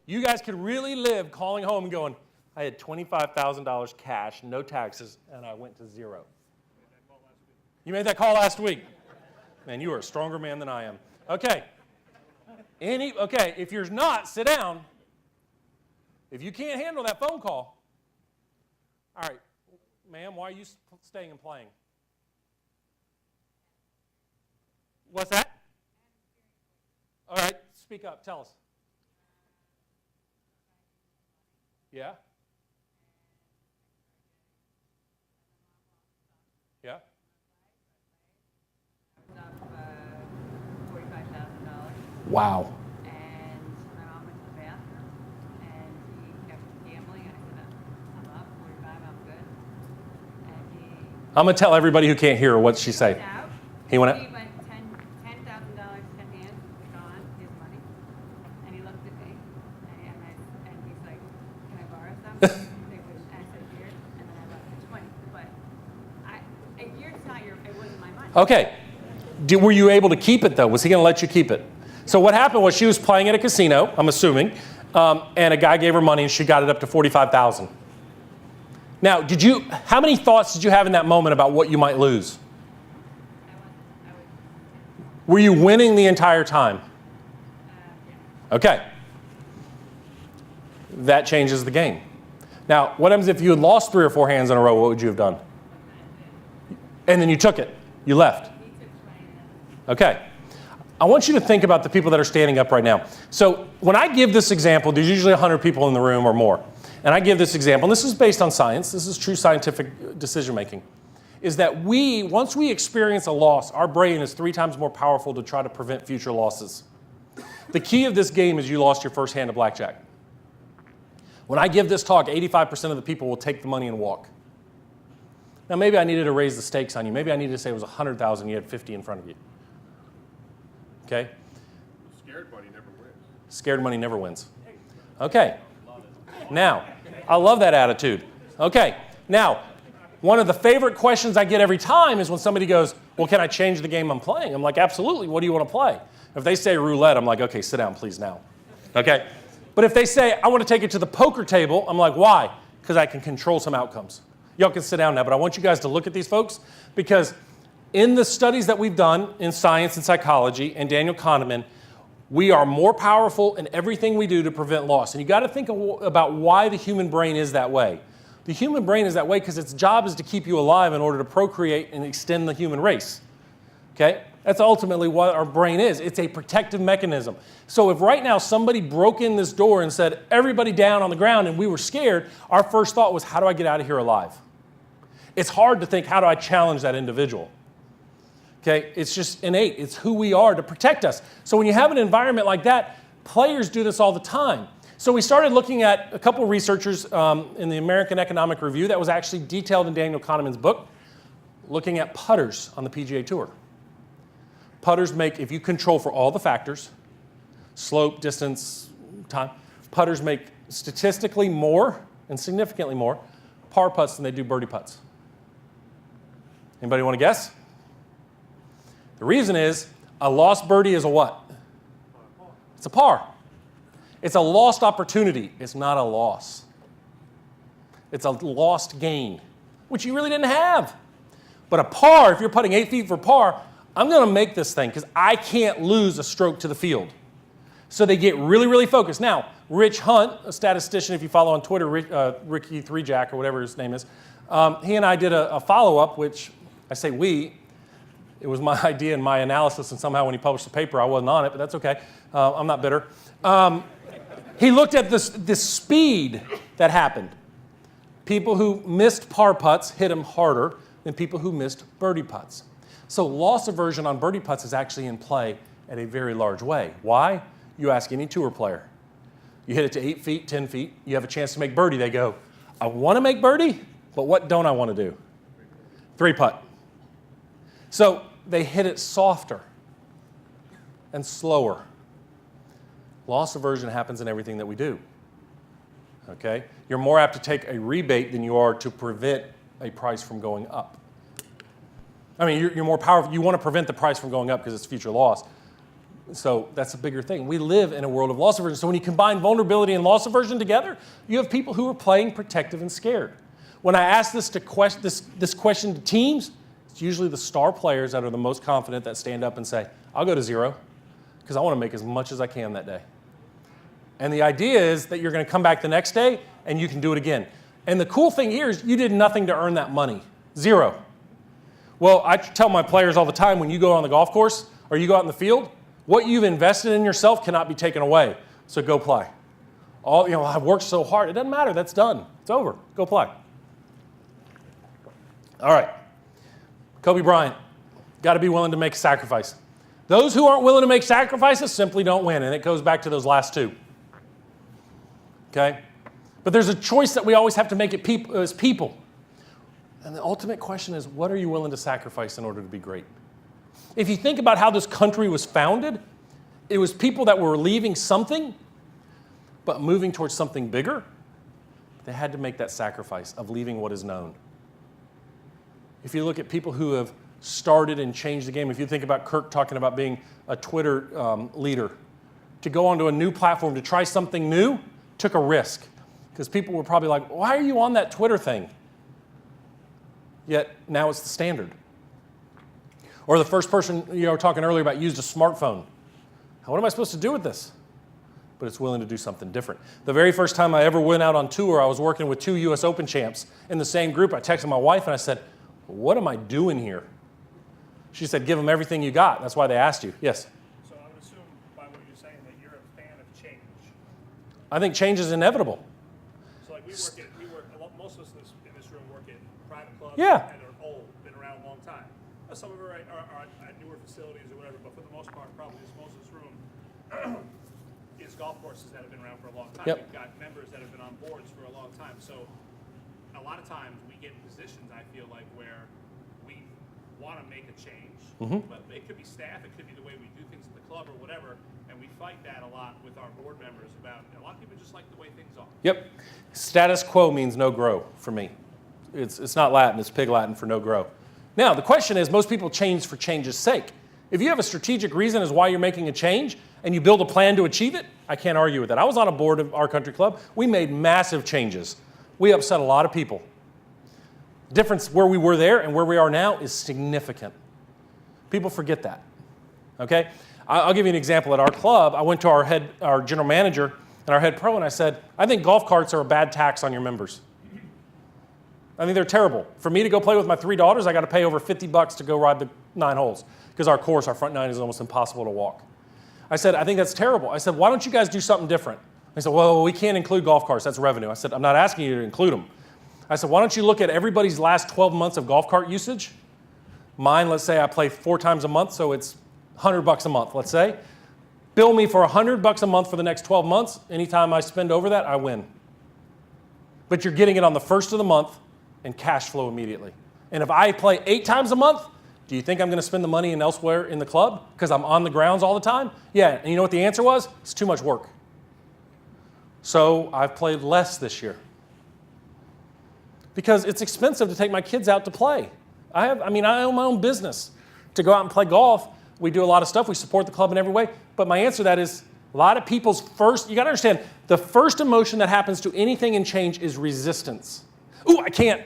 You guys could really live calling home and going, I had $25,000 cash, no taxes, and I went to zero. You made that call last week. Man, you are a stronger man than I am. Okay. Okay, if you're not, sit down. If you can't handle that phone call, all right, ma'am, why are you staying and playing? What's that? All right, speak up, tell us. Yeah? Yeah? Wow. And my mom went to the bathroom, and he kept gambling. I said, I'm up, 45, I'm good. And he I'm going to tell everybody who can't hear her what she say. went out. He went He out? went $10,000, 10 hands, gone, his money. And he looked at me, and he's like, can I borrow some? And I said, here. And then I left 20. But you're not it wasn't my money. Okay. Were you able to keep it, though? Was he going to let you keep it? So what happened was she was playing at a casino, I'm assuming, and a guy gave her money and she got it up to $45,000. Now, how many thoughts did you have in that moment about what you might lose? Were you winning the entire time? Okay. That changes the game. Now, what happens if you had lost 3 or 4 hands in a row? What would you have done? And then you took it. You left. Okay. I want you to think about the people that are standing up right now. So when I give this example, there's usually 100 people in the room or more. And I give this example, and this is based on science. This is true scientific decision making. Is that once we experience a loss, our brain is 3 times more powerful to try to prevent future losses. The key of this game is you lost your first hand of blackjack. When I give this talk, 85% of the people will take the money and walk. Now, maybe I needed to raise the stakes on you. Maybe I needed to say it was 100,000, you had 50 in front of you. Okay? Scared money never wins. Scared money never wins. Okay. Now, I love that attitude. Okay. Now, one of the favorite questions I get every time is when somebody goes, well, can I change the game I'm playing? I'm like, absolutely. What do you want to play? If they say roulette, I'm like, okay, sit down, please, now. Okay? But if they say, I want to take it to the poker table, I'm like, why? Because I can control some outcomes. Y'all can sit down now, but I want you guys to look at these folks because in the studies that we've done in science and psychology and Daniel Kahneman, we are more powerful in everything we do to prevent loss. And you got to think about why the human brain is that way. The human brain is that way because its job is to keep you alive in order to procreate and extend the human race. Okay? That's ultimately what our brain is. It's a protective mechanism. So if right now somebody broke in this door and said, everybody down on the ground, and we were scared, our first thought was, how do I get out of here alive? It's hard to think, how do I challenge that individual? Okay? It's just innate. It's who we are to protect us. So when you have an environment like that, players do this all the time. So we started looking at a couple of researchers in the American Economic Review that was actually detailed in Daniel Kahneman's book, looking at putters on the PGA Tour. Putters make, if you control for all the factors, slope, distance, time, putters make statistically more and significantly more par putts than they do birdie putts. Anybody want to guess? The reason is a lost birdie is a what? It's a par. It's a lost opportunity. It's not a loss. It's a lost gain, which you really didn't have. But a par, if you're putting 8 feet for par, I'm going to make this thing because I can't lose a stroke to the field. So they get really, really focused. Now, Rich Hunt, a statistician, if you follow on Twitter, Ricky 3Jack or whatever his name is, he and I did a follow-up, which I say we. It was my idea and my analysis, and somehow when he published the paper, I wasn't on it, but that's okay. I'm not bitter. He looked at this speed that happened. People who missed par putts hit them harder than people who missed birdie putts. So loss aversion on birdie putts is actually in play at a very large way. Why? You ask any tour player. You hit it to 8 feet, 10 feet, you have a chance to make birdie. They go, I want to make birdie, but what don't I want to do? 3-putt. So they hit it softer and slower. Loss aversion happens in everything that we do. Okay? You're more apt to take a rebate than you are to prevent a price from going up. I mean, you're more powerful. You want to prevent the price from going up because it's future loss. So that's a bigger thing. We live in a world of loss aversion. So when you combine vulnerability and loss aversion together, you have people who are playing protective and scared. When I ask this question to teams, it's usually the star players that are the most confident that stand up and say, I'll go to 0 because I want to make as much as I can that day. And the idea is that you're going to come back the next day and you can do it again. And the cool thing here is you did nothing to earn that money. 0. Well, I tell my players all the time, when you go on the golf course or you go out in the field, what you've invested in yourself cannot be taken away. So go play. I've worked so hard. It doesn't matter. That's done. It's over. Go play. All right. Kobe Bryant, got to be willing to make a sacrifice. Those who aren't willing to make sacrifices simply don't win, and it goes back to those last 2. Okay? But there's a choice that we always have to make as people. And the ultimate question is, what are you willing to sacrifice in order to be great? If you think about how this country was founded, it was people that were leaving something, but moving towards something bigger. They had to make that sacrifice of leaving what is known. If you look at people who have started and changed the game, if you think about Kirk talking about being a Twitter leader, to go onto a new platform, to try something new, took a risk. Because people were probably like, why are you on that Twitter thing? Yet now it's the standard. Or the first person, talking earlier about used a smartphone. What am I supposed to do with this? but it's willing to do something different. The very first time I ever went out on tour, I was working with 2 U.S. Open champs in the same group. I texted my wife and I said, what am I doing here? She said, give them everything you got. That's why they asked you. Yes? So I would assume by what you're saying that you're a fan of change. I think change is inevitable. So like most of us in this room work at private clubs Yeah. and are old, been around a long time. Some of them are at newer facilities or whatever, but for the most part, probably most of this room is golf courses that have been around for a long time. Yep. We've got members that have been on boards for a long time. So a lot of times we get in positions, I feel like, where we want to make a change, but it could be staff, it could be the way we do things at the club or whatever, and we fight that a lot with our board members about, a lot of people just like the way things are. Yep. Status quo means no grow for me. It's not Latin, it's Pig Latin for no grow. Now, the question is, most people change for change's sake. If you have a strategic reason as why you're making a change and you build a plan to achieve it, I can't argue with that. I was on a board of our country club. We made massive changes. We upset a lot of people. The difference where we were there and where we are now is significant. People forget that. Okay? I'll give you an example. At our club, I went to our general manager and our head pro, and I said, I think golf carts are a bad tax on your members. I think they're terrible. For me to go play with my 3 daughters, I got to pay over $50 to go ride the 9 holes because our front 9 is almost impossible to walk. I said, I think that's terrible. I said, why don't you guys do something different? They said, well, we can't include golf carts. That's revenue. I said, I'm not asking you to include them. I said, why don't you look at everybody's last 12 months of golf cart usage? Mine, let's say I play 4 times a month, so it's $100 a month, let's say. Bill me for $100 a month for the next 12 months. Anytime I spend over that, I win. But you're getting it on the first of the month and cash flow immediately. And if I play 8 times a month, do you think I'm going to spend the money elsewhere in the club because I'm on the grounds all the time? Yeah, and you know what the answer was? It's too much work. So I've played less this year because it's expensive to take my kids out to play. I own my own business. To go out and play golf, we do a lot of stuff. We support the club in every way. But my answer to that is a lot of people's you got to understand, the first emotion that happens to anything in change is resistance. Ooh, I can't.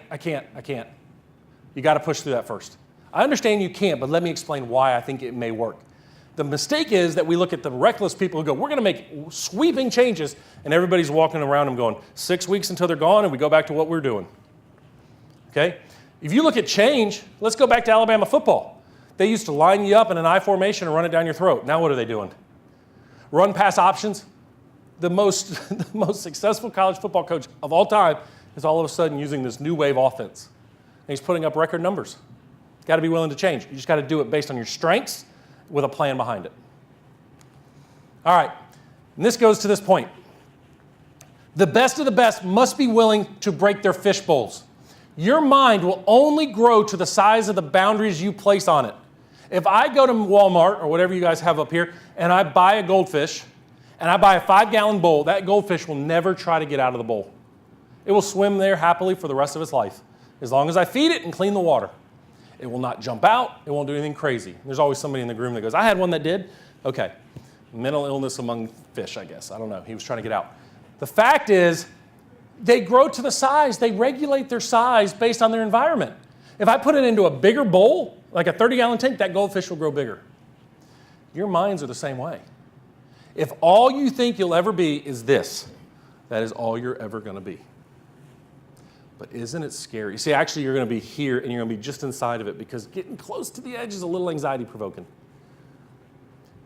You got to push through that first. I understand you can't, but let me explain why I think it may work. The mistake is that we look at the reckless people who go, we're going to make sweeping changes, and everybody's walking around them going, 6 weeks until they're gone, and we go back to what we're doing. Okay? If you look at change, let's go back to Alabama football. They used to line you up in an I formation and run it down your throat. Now what are they doing? Run pass options. The most successful college football coach of all time is all of a sudden using this new wave offense. And he's putting up record numbers. Got to be willing to change. You just got to do it based on your strengths with a plan behind it. All right, and this goes to this point. The best of the best must be willing to break their fish bowls. Your mind will only grow to the size of the boundaries you place on it. If I go to Walmart or whatever you guys have up here and I buy a goldfish and I buy a 5-gallon bowl, that goldfish will never try to get out of the bowl. It will swim there happily for the rest of its life. As long as I feed it and clean the water. It will not jump out. It won't do anything crazy. There's always somebody in the room that goes, I had one that did. Okay. Mental illness among fish, I guess. I don't know. He was trying to get out. The fact is, they grow to the size. They regulate their size based on their environment. If I put it into a bigger bowl, like a 30-gallon tank, that goldfish will grow bigger. Your minds are the same way. If all you think you'll ever be is this, that is all you're ever going to be. But isn't it scary? See, actually, you're going to be here, and you're going to be just inside of it because getting close to the edge is a little anxiety-provoking.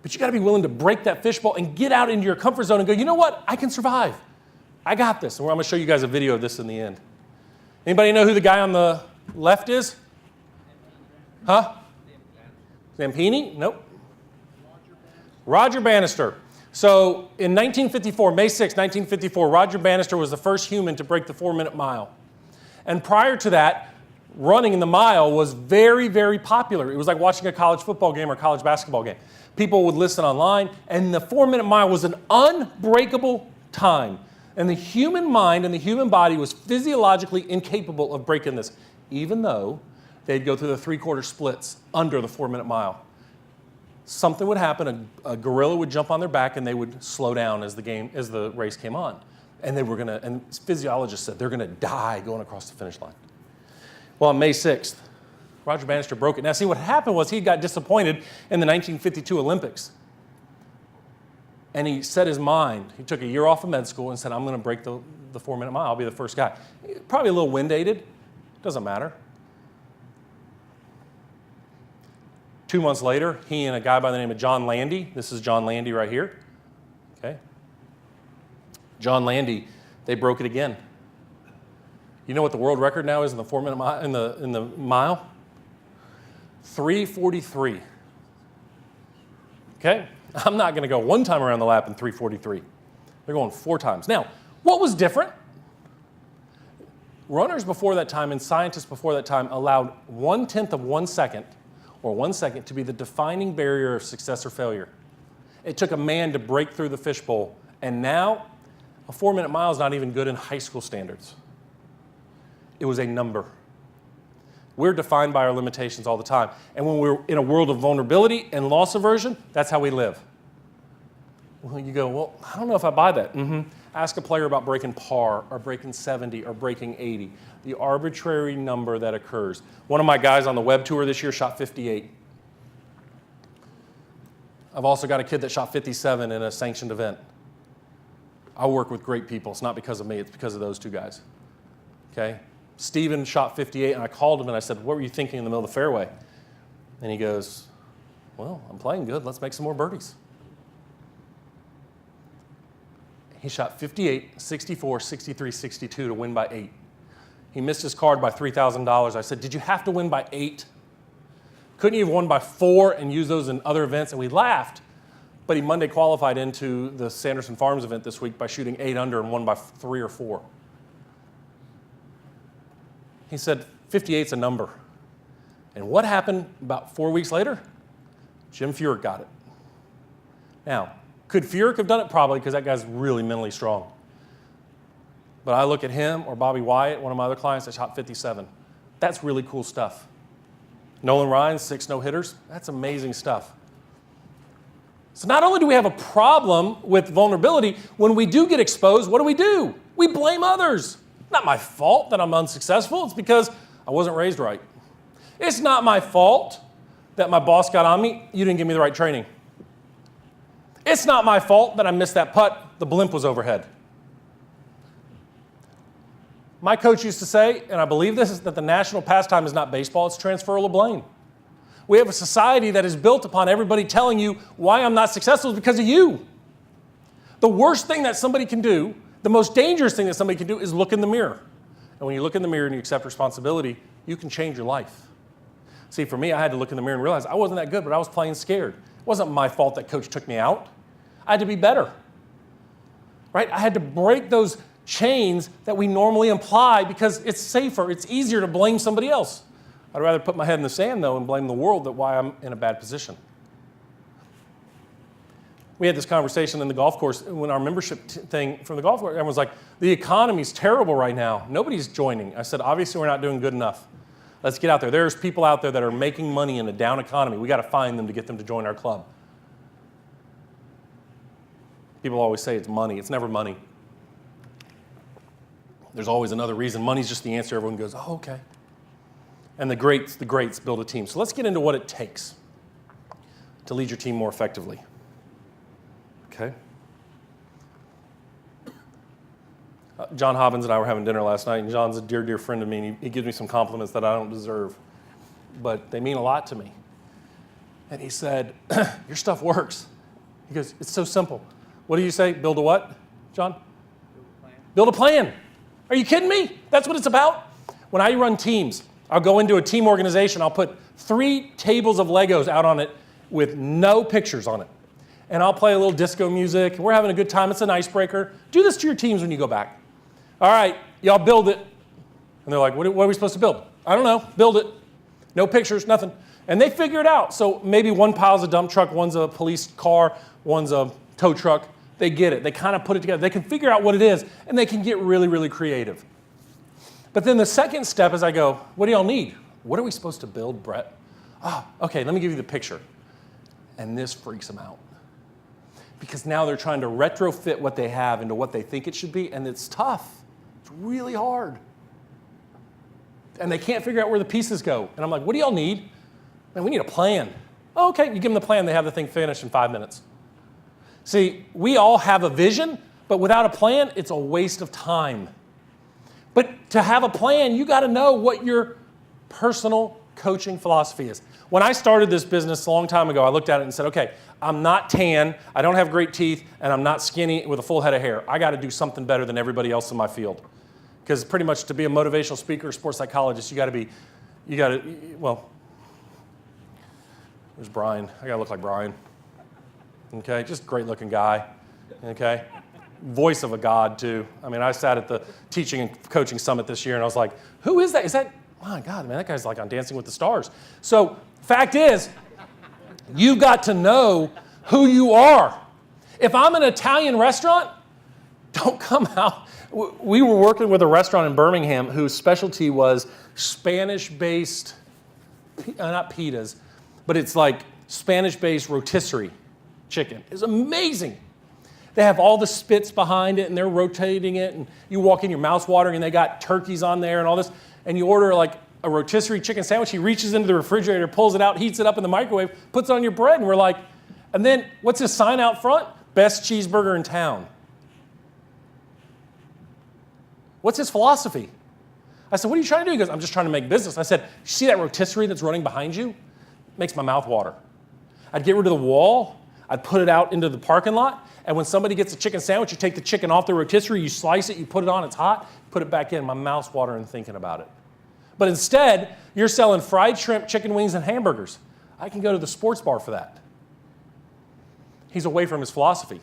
But you got to be willing to break that fishbowl and get out into your comfort zone and go, you know what? I can survive. I got this. And I'm going to show you guys a video of this in the end. Anybody know who the guy on the left is? Huh? Zampini? Nope. Roger Bannister. So in 1954, May 6, 1954, Roger Bannister was the first human to break the 4-minute mile. And prior to that, running in the mile was very, very popular. It was like watching a college football game or college basketball game. People would listen online, and the 4-minute mile was an unbreakable time. And the human mind and the human body was physiologically incapable of breaking this, even though they'd go through the 3/4 splits under the 4-minute mile. Something would happen, a gorilla would jump on their back, and they would slow down as the race came on. And and physiologists said they're gonna die going across the finish line. Well, on May 6th, Roger Bannister broke it. Now, see, what happened was he got disappointed in the 1952 Olympics. And he set his mind. He took a year off of med school and said, I'm going to break the 4-minute mile. I'll be the first guy. Probably a little wind-aided. Doesn't matter. 2 months later, he and a guy by the name of John Landy, this is John Landy right here, okay? John Landy, they broke it again. You know what the world record now is in the 4-minute mile, in the mile? 3:43. Okay? I'm not going to go one time around the lap in 3:43. They're going 4 times. Now, what was different? Runners before that time and scientists before that time allowed 1/10 of 1 second or 1 second to be the defining barrier of success or failure. It took a man to break through the fishbowl, and now a 4-minute mile is not even good in high school standards. It was a number. We're defined by our limitations all the time. And when we're in a world of vulnerability and loss aversion, that's how we live. Well, you go, well, I don't know if I buy that. Ask a player about breaking par or breaking 70 or breaking 80, the arbitrary number that occurs. One of my guys on the web tour this year shot 58. I've also got a kid that shot 57 in a sanctioned event. I work with great people. It's not because of me. It's because of those 2 guys. Okay? Steven shot 58, and I called him and I said, what were you thinking in the middle of the fairway? And he goes, well, I'm playing good. Let's make some more birdies. He shot 58, 64, 63, 62 to win by 8. He missed his card by $3,000. I said, did you have to win by 8? Couldn't you have won by 4 and used those in other events? And we laughed. But he Monday qualified into the Sanderson Farms event this week by shooting 8 under and won by 3 or 4. He said, 58's a number. And what happened about 4 weeks later? Jim Furyk got it. Now, could Furyk have done it? Probably, because that guy's really mentally strong. But I look at him or Bobby Wyatt, one of my other clients that shot 57. That's really cool stuff. Nolan Ryan, 6 no-hitters. That's amazing stuff. So not only do we have a problem with vulnerability, when we do get exposed, what do? We blame others. Not my fault that I'm unsuccessful. It's because I wasn't raised right. It's not my fault that my boss got on me. You didn't give me the right training. It's not my fault that I missed that putt. The blimp was overhead. My coach used to say, and I believe this, is that the national pastime is not baseball, it's transferable blame. We have a society that is built upon everybody telling you why I'm not successful is because of you. The worst thing that somebody can do, the most dangerous thing that somebody can do is look in the mirror. And when you look in the mirror and you accept responsibility, you can change your life. See, for me, I had to look in the mirror and realize I wasn't that good, but I was playing scared. It wasn't my fault that coach took me out. I had to be better. Right? I had to break those chains that we normally imply because it's safer, it's easier to blame somebody else. I'd rather put my head in the sand, though, and blame the world that why I'm in a bad position. We had this conversation in the golf course when our membership thing from the golf course, everyone was like, the economy's terrible right now. Nobody's joining. I said, obviously, we're not doing good enough. Let's get out there. There's people out there that are making money in a down economy. We got to find them to get them to join our club. People always say it's money. It's never money. There's always another reason. Money's just the answer. Everyone goes, oh, okay. And the greats build a team. So let's get into what it takes to lead your team more effectively. Okay? John Hobbins and I were having dinner last night, and John's a dear, dear friend of me, and he gives me some compliments that I don't deserve, but they mean a lot to me. And he said, your stuff works. He goes, it's so simple. What do you say? Build a what, John? Build a plan. Are you kidding me? That's what it's about. When I run teams, I'll go into a team organization, I'll put 3 tables of Legos out on it with no pictures on it. And I'll play a little disco music. We're having a good time. It's an icebreaker. Do this to your teams when you go back. All right, y'all build it. And they're like, what are we supposed to build? I don't know. Build it. No pictures, nothing. And they figure it out. So maybe one pile's a dump truck, one's a police car, one's a tow truck. They get it. They kind of put it together. They can figure out what it is, and they can get really, really creative. But then the second step is I go, what do y'all need? What are we supposed to build, Brett? Oh, okay, let me give you the picture. And this freaks them out. Because now they're trying to retrofit what they have into what they think it should be, and it's tough. It's really hard. And they can't figure out where the pieces go. And I'm like, what do y'all need? Man, we need a plan. Oh, okay, you give them the plan, they have the thing finished in 5 minutes. See, we all have a vision, but without a plan, it's a waste of time. But to have a plan, you got to know what your personal coaching philosophy is. When I started this business a long time ago, I looked at it and said, okay, I'm not tan, I don't have great teeth, and I'm not skinny with a full head of hair. I got to do something better than everybody else in my field. Because pretty much to be a motivational speaker, sports psychologist, well, there's Brian. I got to look like Brian. Okay, just great looking guy. Okay, voice of a god too. I mean, I sat at the teaching and coaching summit this year and I was like, who is that? Is that, my God, man, that guy's like on Dancing with the Stars. So fact is, you've got to know who you are. If I'm an Italian restaurant, don't come out. We were working with a restaurant in Birmingham whose specialty was Spanish-based, not pitas, but it's like Spanish-based rotisserie chicken. It's amazing. They have all the spits behind it and they're rotating it and you walk in, your mouth's watering and they got turkeys on there and all this. And you order like a rotisserie chicken sandwich. He reaches into the refrigerator, pulls it out, heats it up in the microwave, puts it on your bread. And we're like, and then what's his sign out front? Best cheeseburger in town. What's his philosophy? I said, what are you trying to do? He goes, I'm just trying to make business. I said, see that rotisserie that's running behind you? It makes my mouth water. I'd get rid of the wall. I'd put it out into the parking lot. And when somebody gets a chicken sandwich, you take the chicken off the rotisserie, you slice it, you put it on, it's hot, put it back in. My mouth's watering thinking about it. But instead, you're selling fried shrimp, chicken wings, and hamburgers. I can go to the sports bar for that. He's away from his philosophy.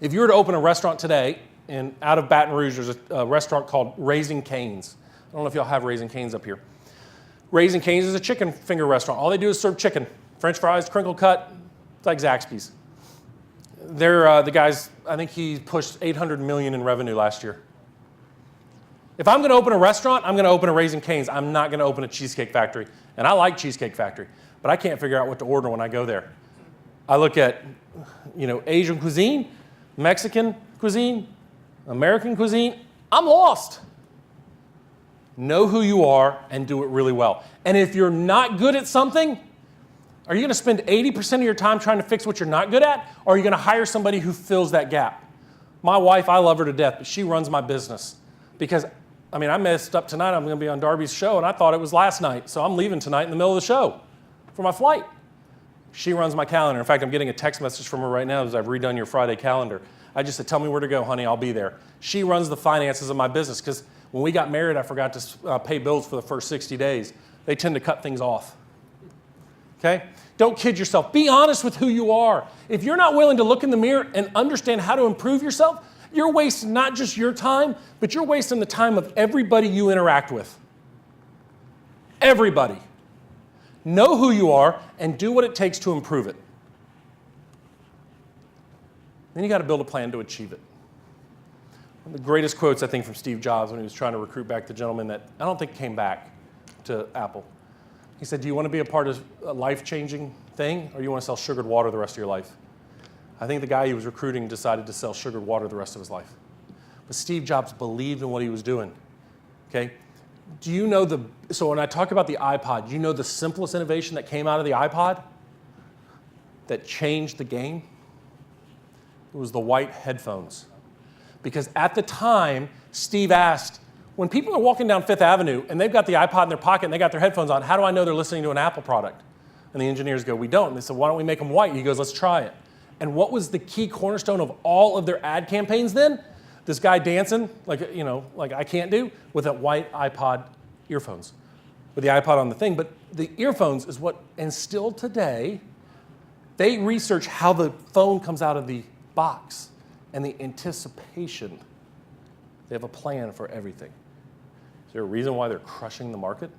If you were to open a restaurant today, and out of Baton Rouge, there's a restaurant called Raising Cane's. I don't know if y'all have Raising Cane's up here. Raising Cane's is a chicken finger restaurant. All they do is serve chicken. French fries, crinkle cut, it's like Zaxby's. They're the guys, I think he pushed $800 million in revenue last year. If I'm going to open a restaurant, I'm going to open a Raising Cane's. I'm not going to open a Cheesecake Factory. And I like Cheesecake Factory, but I can't figure out what to order when I go there. I look at, Asian cuisine, Mexican cuisine, American cuisine. I'm lost. Know who you are and do it really well. And if you're not good at something, are you going to spend 80% of your time trying to fix what you're not good at? Or are you going to hire somebody who fills that gap? My wife, I love her to death, but she runs my business. Because, I messed up tonight. I'm going to be on Darby's show, and I thought it was last night. So I'm leaving tonight in the middle of the show for my flight. She runs my calendar. In fact, I'm getting a text message from her right now as I've redone your Friday calendar. I just said, tell me where to go, honey. I'll be there. She runs the finances of my business because when we got married, I forgot to pay bills for the first 60 days. They tend to cut things off. Okay? Don't kid yourself. Be honest with who you are. If you're not willing to look in the mirror and understand how to improve yourself, you're wasting not just your time, but you're wasting the time of everybody you interact with. Everybody. Know who you are and do what it takes to improve it. Then you got to build a plan to achieve it. One of the greatest quotes, I think, from Steve Jobs when he was trying to recruit back the gentleman that I don't think came back to Apple. He said, do you want to be a part of a life-changing thing, or do you want to sell sugared water the rest of your life? I think the guy he was recruiting decided to sell sugared water the rest of his life. But Steve Jobs believed in what he was doing. Okay? Do you know so when I talk about the iPod, do you know the simplest innovation that came out of the iPod that changed the game? It was the white headphones. Because at the time, Steve asked, when people are walking down Fifth Avenue and they've got the iPod in their pocket and they got their headphones on, how do I know they're listening to an Apple product? And the engineers go, we don't. And they said, why don't we make them white? He goes, let's try it. And what was the key cornerstone of all of their ad campaigns then? This guy dancing, like I can't do, with a white iPod earphones, with the iPod on the thing. But the earphones is what, and still today, they research how the phone comes out of the box and the anticipation. They have a plan for everything. Is there a reason why they're crushing the market?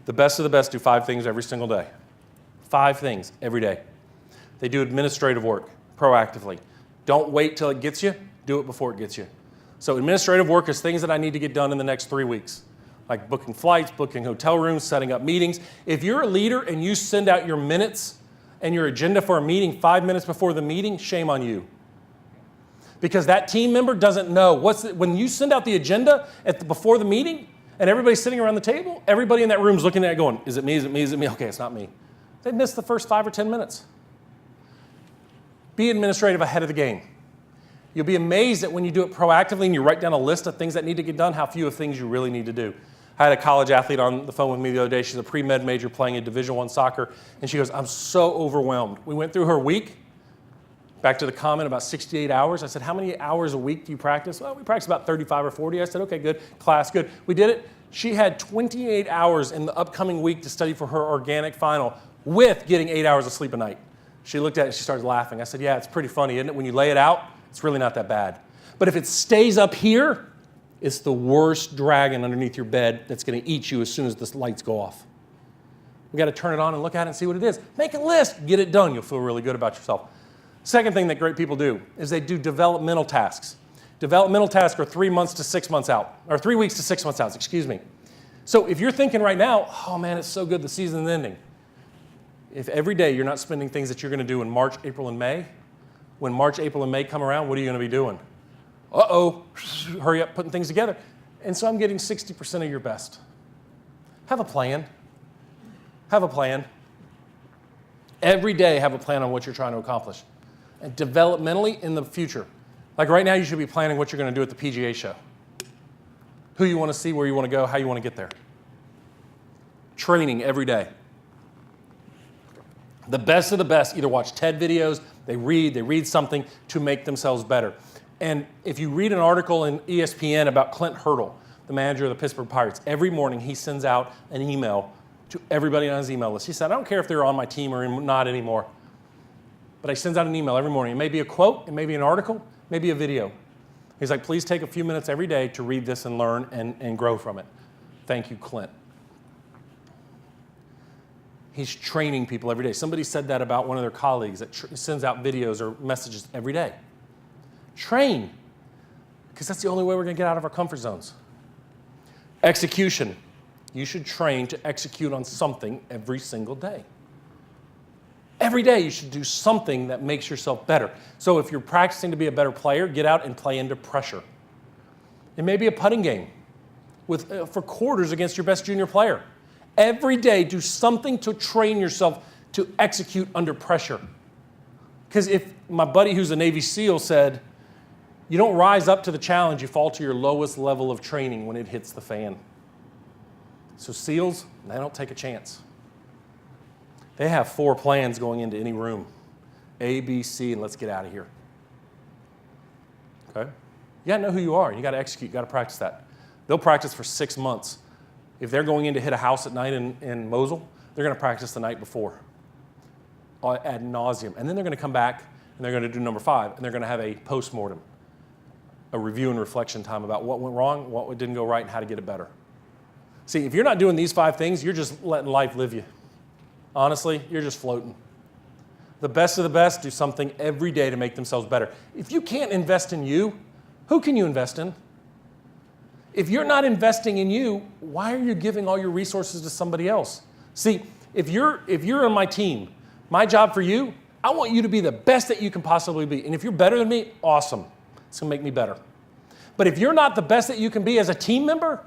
The best of the best do 5 things every single day. 5 things every day. They do administrative work proactively. Don't wait till it gets you. Do it before it gets you. So administrative work is things that I need to get done in the next 3 weeks, like booking flights, booking hotel rooms, setting up meetings. If you're a leader and you send out your minutes and your agenda for a meeting 5 minutes before the meeting, shame on you. Because that team member doesn't know. When you send out the agenda before the meeting and everybody's sitting around the table, everybody in that room is looking at it going, is it me, is it me, is it me? Okay, it's not me. They miss the first 5 or 10 minutes. Be administrative ahead of the game. You'll be amazed that when you do it proactively and you write down a list of things that need to get done, how few of things you really need to do. I had a college athlete on the phone with me the other day. She's a pre-med major playing in Division I soccer, and she goes, I'm so overwhelmed. We went through her week, back to the comment about 68 hours. I said, how many hours a week do you practice? Well, we practice about 35 or 40. I said, okay, good, class, good. We did it. She had 28 hours in the upcoming week to study for her organic final with getting 8 hours of sleep a night. She looked at it, she started laughing. I said, yeah, it's pretty funny, isn't it? When you lay it out, it's really not that bad. But if it stays up here, it's the worst dragon underneath your bed that's going to eat you as soon as the lights go off. We got to turn it on and look at it and see what it is. Make a list, get it done. You'll feel really good about yourself. Second thing that great people do is they do developmental tasks. Developmental tasks are 3 months to 6 months out, or 3 weeks to 6 months out, excuse me. So if you're thinking right now, oh man, it's so good, the season's ending. If every day you're not spending things that you're going to do in March, April, and May, when March, April, and May come around, what are you going to be doing? Uh-oh, hurry up, putting things together. And so I'm getting 60% of your best. Have a plan. Have a plan. Every day have a plan on what you're trying to accomplish. And developmentally in the future. Like right now you should be planning what you're going to do at the PGA show. Who you want to see, where you want to go, how you want to get there. Training every day. The best of the best either watch TED videos, they read something to make themselves better. And if you read an article in ESPN about Clint Hurdle, the manager of the Pittsburgh Pirates, every morning he sends out an email to everybody on his email list. He said, I don't care if they're on my team or not anymore, but he sends out an email every morning. It may be a quote, it may be an article, maybe a video. He's like, please take a few minutes every day to read this and learn and grow from it. Thank you, Clint. He's training people every day. Somebody said that about one of their colleagues that sends out videos or messages every day. Train, because that's the only way we're going to get out of our comfort zones. Execution. You should train to execute on something every single day. Every day you should do something that makes yourself better. So if you're practicing to be a better player, get out and play under pressure. It may be a putting game for quarters against your best junior player. Every day, do something to train yourself to execute under pressure. Because if my buddy who's a Navy SEAL said, you don't rise up to the challenge, you fall to your lowest level of training when it hits the fan. So SEALs, they don't take a chance. They have 4 plans going into any room. A, B, C, and let's get out of here. Okay? You got to know who you are. You got to execute. You got to practice that. They'll practice for 6 months. If they're going in to hit a house at night in Mosul, they're going to practice the night before ad nauseum. And then they're going to come back and they're going to do number 5, and they're going to have a postmortem, a review and reflection time about what went wrong, what didn't go right, and how to get it better. See, if you're not doing these 5 things, you're just letting life live you. Honestly, you're just floating. The best of the best do something every day to make themselves better. If you can't invest in you, who can you invest in? If you're not investing in you, why are you giving all your resources to somebody else? See, if you're on my team, my job for you, I want you to be the best that you can possibly be. And if you're better than me, awesome. It's going to make me better. But if you're not the best that you can be as a team member,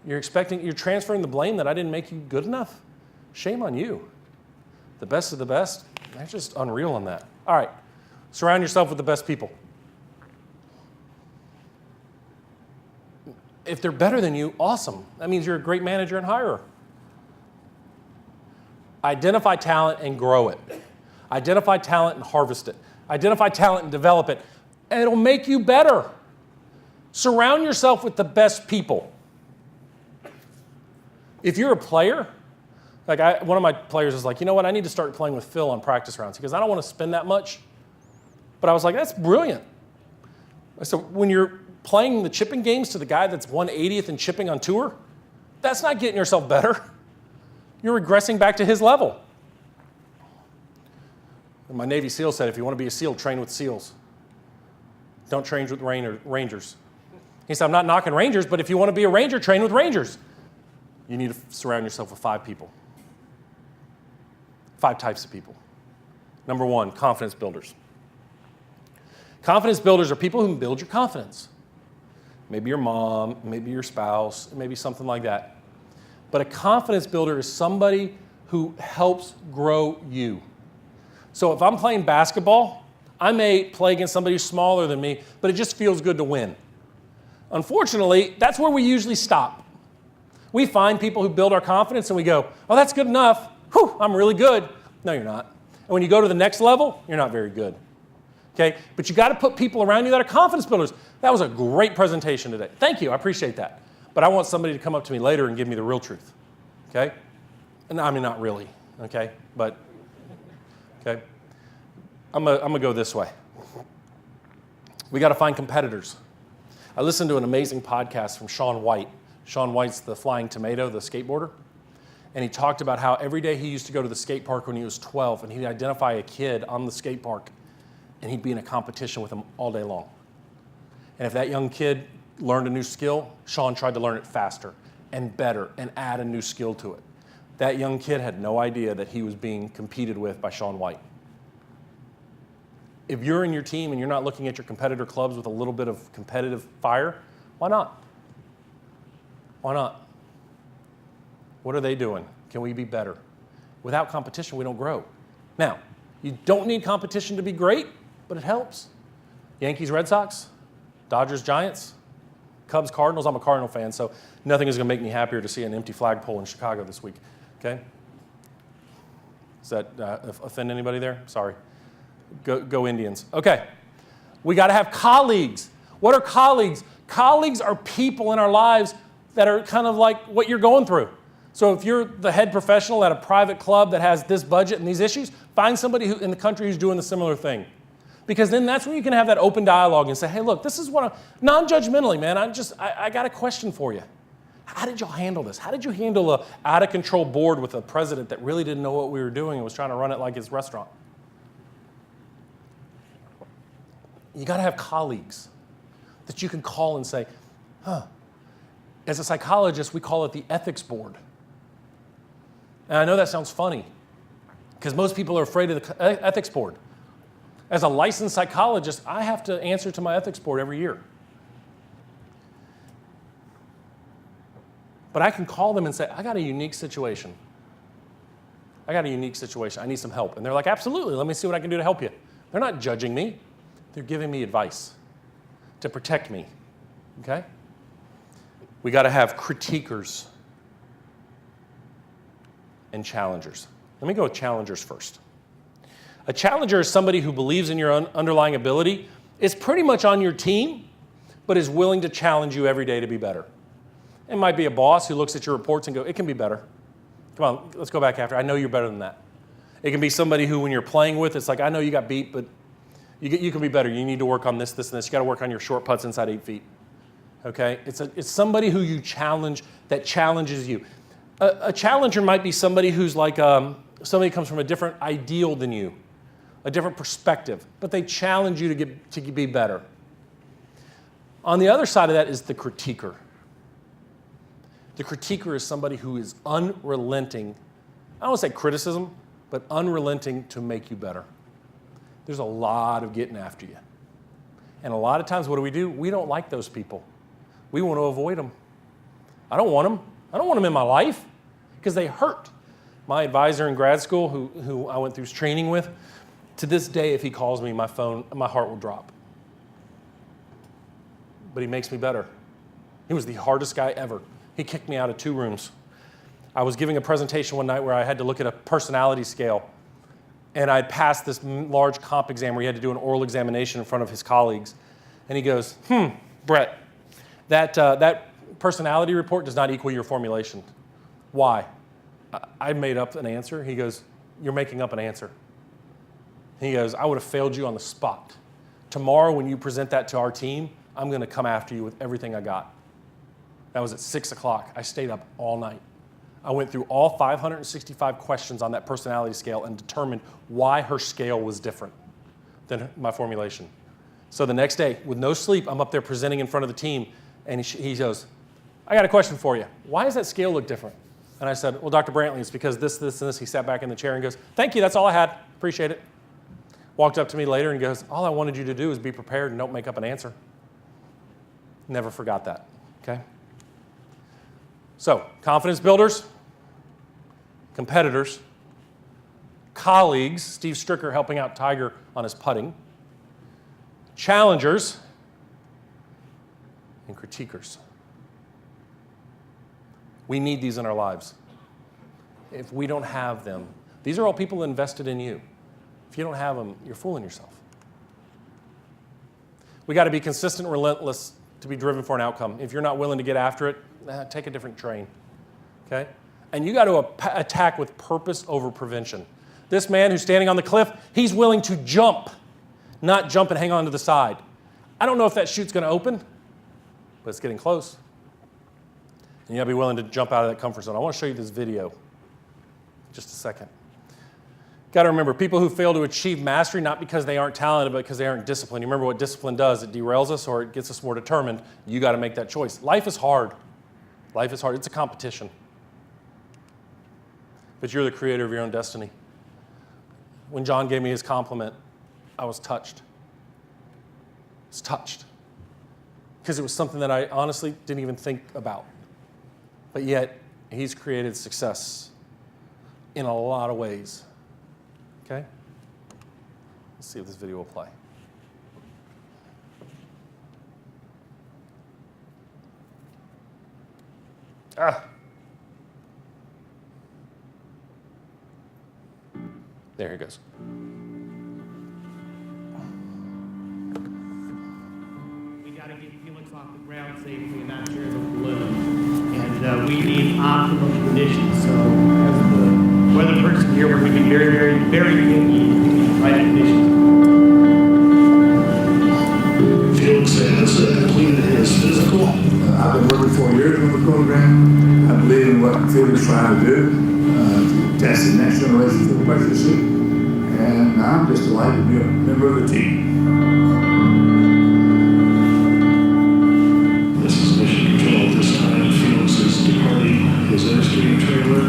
you're transferring the blame that I didn't make you good enough. Shame on you. The best of the best, they're just unreal on that. All right, surround yourself with the best people. If they're better than you, awesome. That means you're a great manager and hirer. Identify talent and grow it. Identify talent and harvest it. Identify talent and develop it. And it'll make you better. Surround yourself with the best people. If you're a player, one of my players is like, you know what, I need to start playing with Phil on practice rounds because I don't want to spend that much. But I was like, that's brilliant. So when you're playing the chipping games to the guy that's 180th in chipping on tour, that's not getting yourself better. You're regressing back to his level. And my Navy SEAL said, if you want to be a SEAL, train with SEALs. Don't train with Rangers. He said, I'm not knocking Rangers, but if you want to be a Ranger, train with Rangers. You need to surround yourself with 5 people. 5 types of people. Number 1, confidence builders. Confidence builders are people who can build your confidence. Maybe your mom, maybe your spouse, maybe something like that. But a confidence builder is somebody who helps grow you. So if I'm playing basketball, I may play against somebody who's smaller than me, but it just feels good to win. Unfortunately, that's where we usually stop. We find people who build our confidence and we go, oh, that's good enough. Whew, I'm really good. No, you're not. And when you go to the next level, you're not very good. Okay? But you got to put people around you that are confidence builders. That was a great presentation today. Thank you. I appreciate that. But I want somebody to come up to me later and give me the real truth. Okay? And I mean, not really. Okay? But, okay? I'm gonna go this way. We got to find competitors. I listened to an amazing podcast from Shaun White. Shaun White's the Flying Tomato, the skateboarder. And he talked about how every day he used to go to the skate park when he was 12, and he'd identify a kid on the skate park, and he'd be in a competition with him all day long. And if that young kid learned a new skill, Shaun tried to learn it faster and better and add a new skill to it. That young kid had no idea that he was being competed with by Shaun White. If you're in your team and you're not looking at your competitor clubs with a little bit of competitive fire, why not? Why not? What are they doing? Can we be better? Without competition, we don't grow. Now, you don't need competition to be great, but it helps. Yankees, Red Sox, Dodgers, Giants, Cubs, Cardinals. I'm a Cardinal fan, so nothing is going to make me happier to see an empty flagpole in Chicago this week. Okay? Does that offend anybody there? Sorry. Go Indians. Okay. We got to have colleagues. What are colleagues? Colleagues are people in our lives that are kind of like what you're going through. So if you're the head professional at a private club that has this budget and these issues, find somebody in the country who's doing the similar thing. Because then that's when you can have that open dialogue and say, hey, look, this is what I'm, non-judgmentally, man, I got a question for you. How did y'all handle this? How did you handle a out-of-control board with a president that really didn't know what we were doing and was trying to run it like his restaurant? You got to have colleagues that you can call and say, as a psychologist, we call it the ethics board. And I know that sounds funny because most people are afraid of the ethics board. As a licensed psychologist, I have to answer to my ethics board every year. But I can call them and say, I got a unique situation. I need some help. And they're like, absolutely, let me see what I can do to help you. They're not judging me. They're giving me advice to protect me, okay? We got to have critiquers and challengers. Let me go with challengers first. A challenger is somebody who believes in your underlying ability, is pretty much on your team, but is willing to challenge you every day to be better. It might be a boss who looks at your reports and go, it can be better. Come on, let's go back after. I know you're better than that. It can be somebody who, when you're playing with, it's like, I know you got beat, but you can be better. You need to work on this, this, and this. You got to work on your short putts inside 8 feet. Okay? It's somebody who you challenge that challenges you. A challenger might be somebody who's like somebody who comes from a different ideal than you, a different perspective, but they challenge you to be better. On the other side of that is the critiquer. The critiquer is somebody who is unrelenting. I don't want to say criticism, but unrelenting to make you better. There's a lot of getting after you. And a lot of times, what do? We don't like those people. We want to avoid them. I don't want them. I don't want them in my life because they hurt. My advisor in grad school, who I went through training with, to this day, if he calls me, my heart will drop. But he makes me better. He was the hardest guy ever. He kicked me out of 2 rooms. I was giving a presentation one night where I had to look at a personality scale. And I'd passed this large comp exam where he had to do an oral examination in front of his colleagues. And he goes, Bhrett, that personality report does not equal your formulation. Why? I made up an answer. He goes, you're making up an answer. He goes, I would have failed you on the spot. Tomorrow when you present that to our team, I'm going to come after you with everything I got. That was at 6 o'clock. I stayed up all night. I went through all 565 questions on that personality scale and determined why her scale was different than my formulation. So the next day, with no sleep, I'm up there presenting in front of the team, and he goes, I got a question for you. Why does that scale look different? And I said, well, Dr. Brantley, it's because this, and this. He sat back in the chair and goes, thank you, that's all I had. Appreciate it. Walked up to me later and goes, all I wanted you to do is be prepared and don't make up an answer. Never forgot that, okay? So, confidence builders, competitors, colleagues, Steve Stricker helping out Tiger on his putting, challengers, and critiquers. We need these in our lives. If we don't have them, these are all people invested in you. If you don't have them, you're fooling yourself. We got to be consistent and relentless to be driven for an outcome. If you're not willing to get after it, take a different train, okay? And you got to attack with purpose over prevention. This man who's standing on the cliff, he's willing to jump, not jump and hang on to the side. I don't know if that chute's going to open, but it's getting close. And you got to be willing to jump out of that comfort zone. I want to show you this video. Just a second. Got to remember, people who fail to achieve mastery, not because they aren't talented, but because they aren't disciplined. You remember what discipline does? It derails us or it gets us more determined. You got to make that choice. Life is hard. Life is hard. It's a competition. But you're the creator of your own destiny. When John gave me his compliment, I was touched. I was touched. Because it was something that I honestly didn't even think about. But yet, he's created success in a lot of ways. Okay? Let's see if this video will play. There he goes. We got to get Felix off the ground safely and not share the balloon. And we need optimal conditions. So as the weather person here, we're going to be very, very, very picky in the right conditions. Felix has completed his physical. I've been working 4 years on the program. I believe in what Felix is trying to do, to test the next generation for the pressure suit. And I'm just delighted to be a member of the team. This is mission control. This time Felix is departing his airstream trailer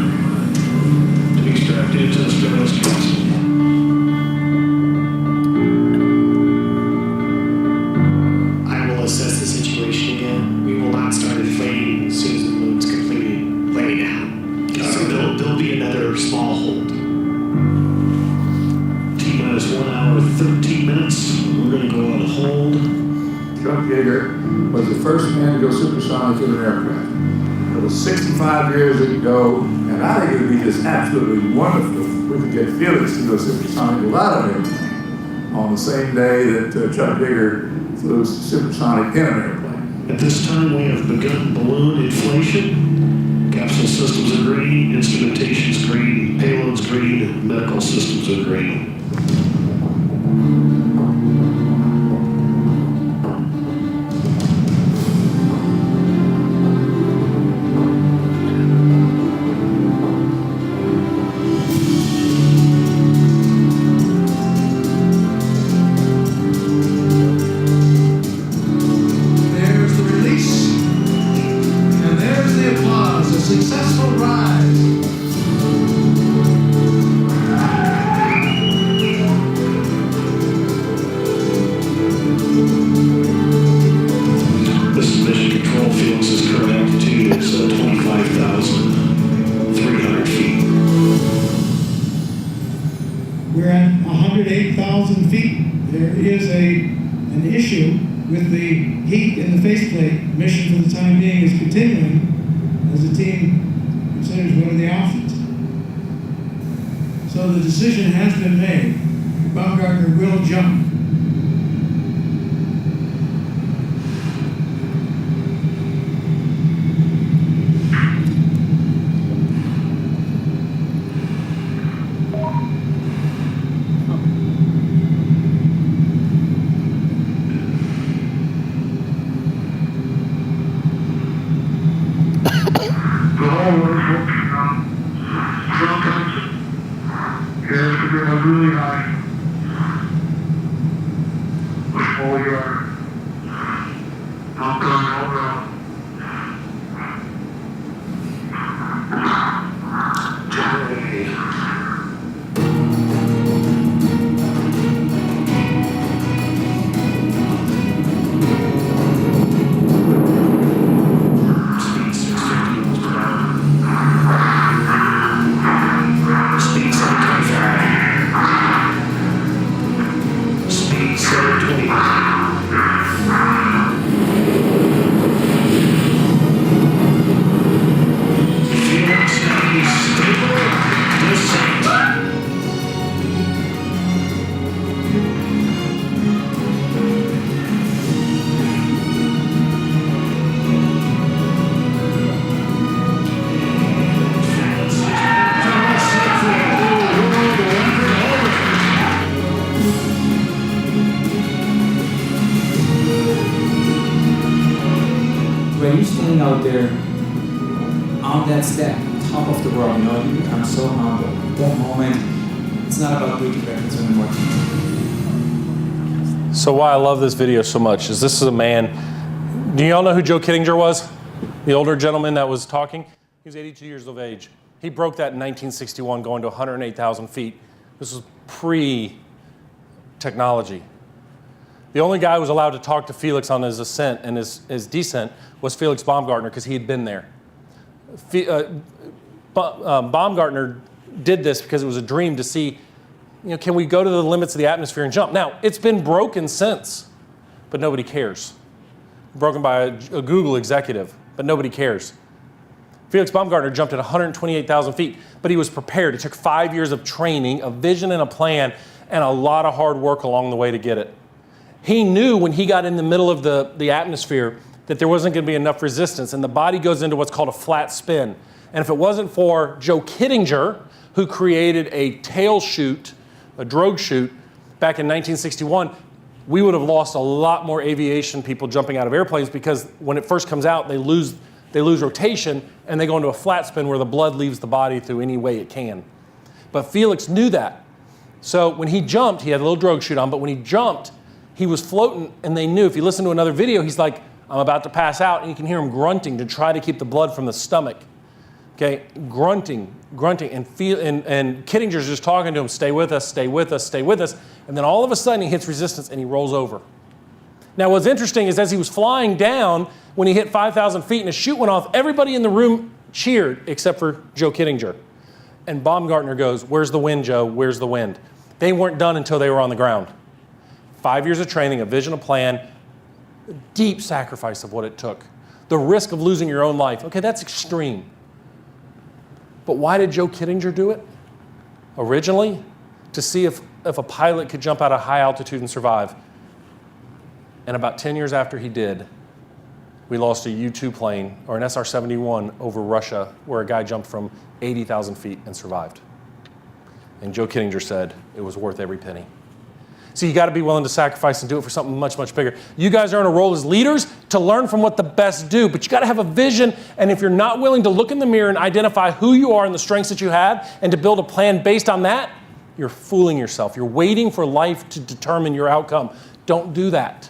to be strapped into the Australia's castle. I will assess the situation again. We will not start inflating as soon as the balloon's completed laying down. So there'll be another small hold. T-minus 1 hour, 13 minutes. We're going to go on hold. Chuck Yeager was the first man to go supersonic in an aircraft. It was 65 years ago, and I think it would be just absolutely wonderful if we could get Felix to go supersonic without an airplane on the same day that Chuck Yeager flew supersonic in an airplane. At this time, we have begun balloon inflation. Capsule systems are green, instrumentation's green, payload's green, medical systems are green. There's the release, and there's the applause, a successful rise. This is mission control. Felix's current altitude is 25,300 feet. We're at 108,000 feet. There is an issue with the heat in the faceplate. Mission for the time being is continuing as the team considers what are the options. So the decision has been made. Baumgartner will jump. The whole world's focusing on sometimes is to bring up really high. Push all your knock on all around. Speed 650 miles per hour. when you're standing out there on that step, top of the world, you become so humble. At that moment, it's not about breaking records anymore. So why I love this video so much is this is a man. Do y'all know who Joe Kittinger was? The older gentleman that was talking? He was 82 years of age. He broke that in 1961, going to 108,000 feet. This was pre-technology. The only guy who was allowed to talk to Felix on his ascent and his descent was Felix Baumgartner, because he had been there. Baumgartner did this because it was a dream to see, can we go to the limits of the atmosphere and jump? Now, it's been broken since, but nobody cares. Broken by a Google executive, but nobody cares. Felix Baumgartner jumped at 128,000 feet, but he was prepared. It took 5 years of training, a vision and a plan, and a lot of hard work along the way to get it. He knew when he got in the middle of the atmosphere that there wasn't going to be enough resistance, and the body goes into what's called a flat spin. And if it wasn't for Joe Kittinger, who created a tail chute, a drogue chute, back in 1961, we would have lost a lot more aviation people jumping out of airplanes, because when it first comes out, they lose rotation and they go into a flat spin where the blood leaves the body through any way it can. But Felix knew that. So when he jumped, he had a little drogue chute on, but when he jumped, he was floating, and they knew. If you listen to another video, he's like, I'm about to pass out, and you can hear him grunting to try to keep the blood from the stomach. Okay, grunting, and Kittinger's just talking to him, stay with us, stay with us, stay with us. And then all of a sudden he hits resistance and he rolls over. Now what's interesting is as he was flying down, when he hit 5,000 feet and his chute went off, everybody in the room cheered except for Joe Kittinger. And Baumgartner goes, where's the wind, Joe? Where's the wind? They weren't done until they were on the ground. 5 years of training, a vision, a plan, deep sacrifice of what it took. The risk of losing your own life. Okay, that's extreme. But why did Joe Kittinger do it? Originally, to see if a pilot could jump out of high altitude and survive. And about 10 years after he did, we lost a U-2 plane, or an SR-71, over Russia, where a guy jumped from 80,000 feet and survived. And Joe Kittinger said it was worth every penny. So you got to be willing to sacrifice and do it for something much, much bigger. You guys are in a role as leaders to learn from what the best do, but you got to have a vision. And if you're not willing to look in the mirror and identify who you are and the strengths that you have, and to build a plan based on that, you're fooling yourself. You're waiting for life to determine your outcome. Don't do that.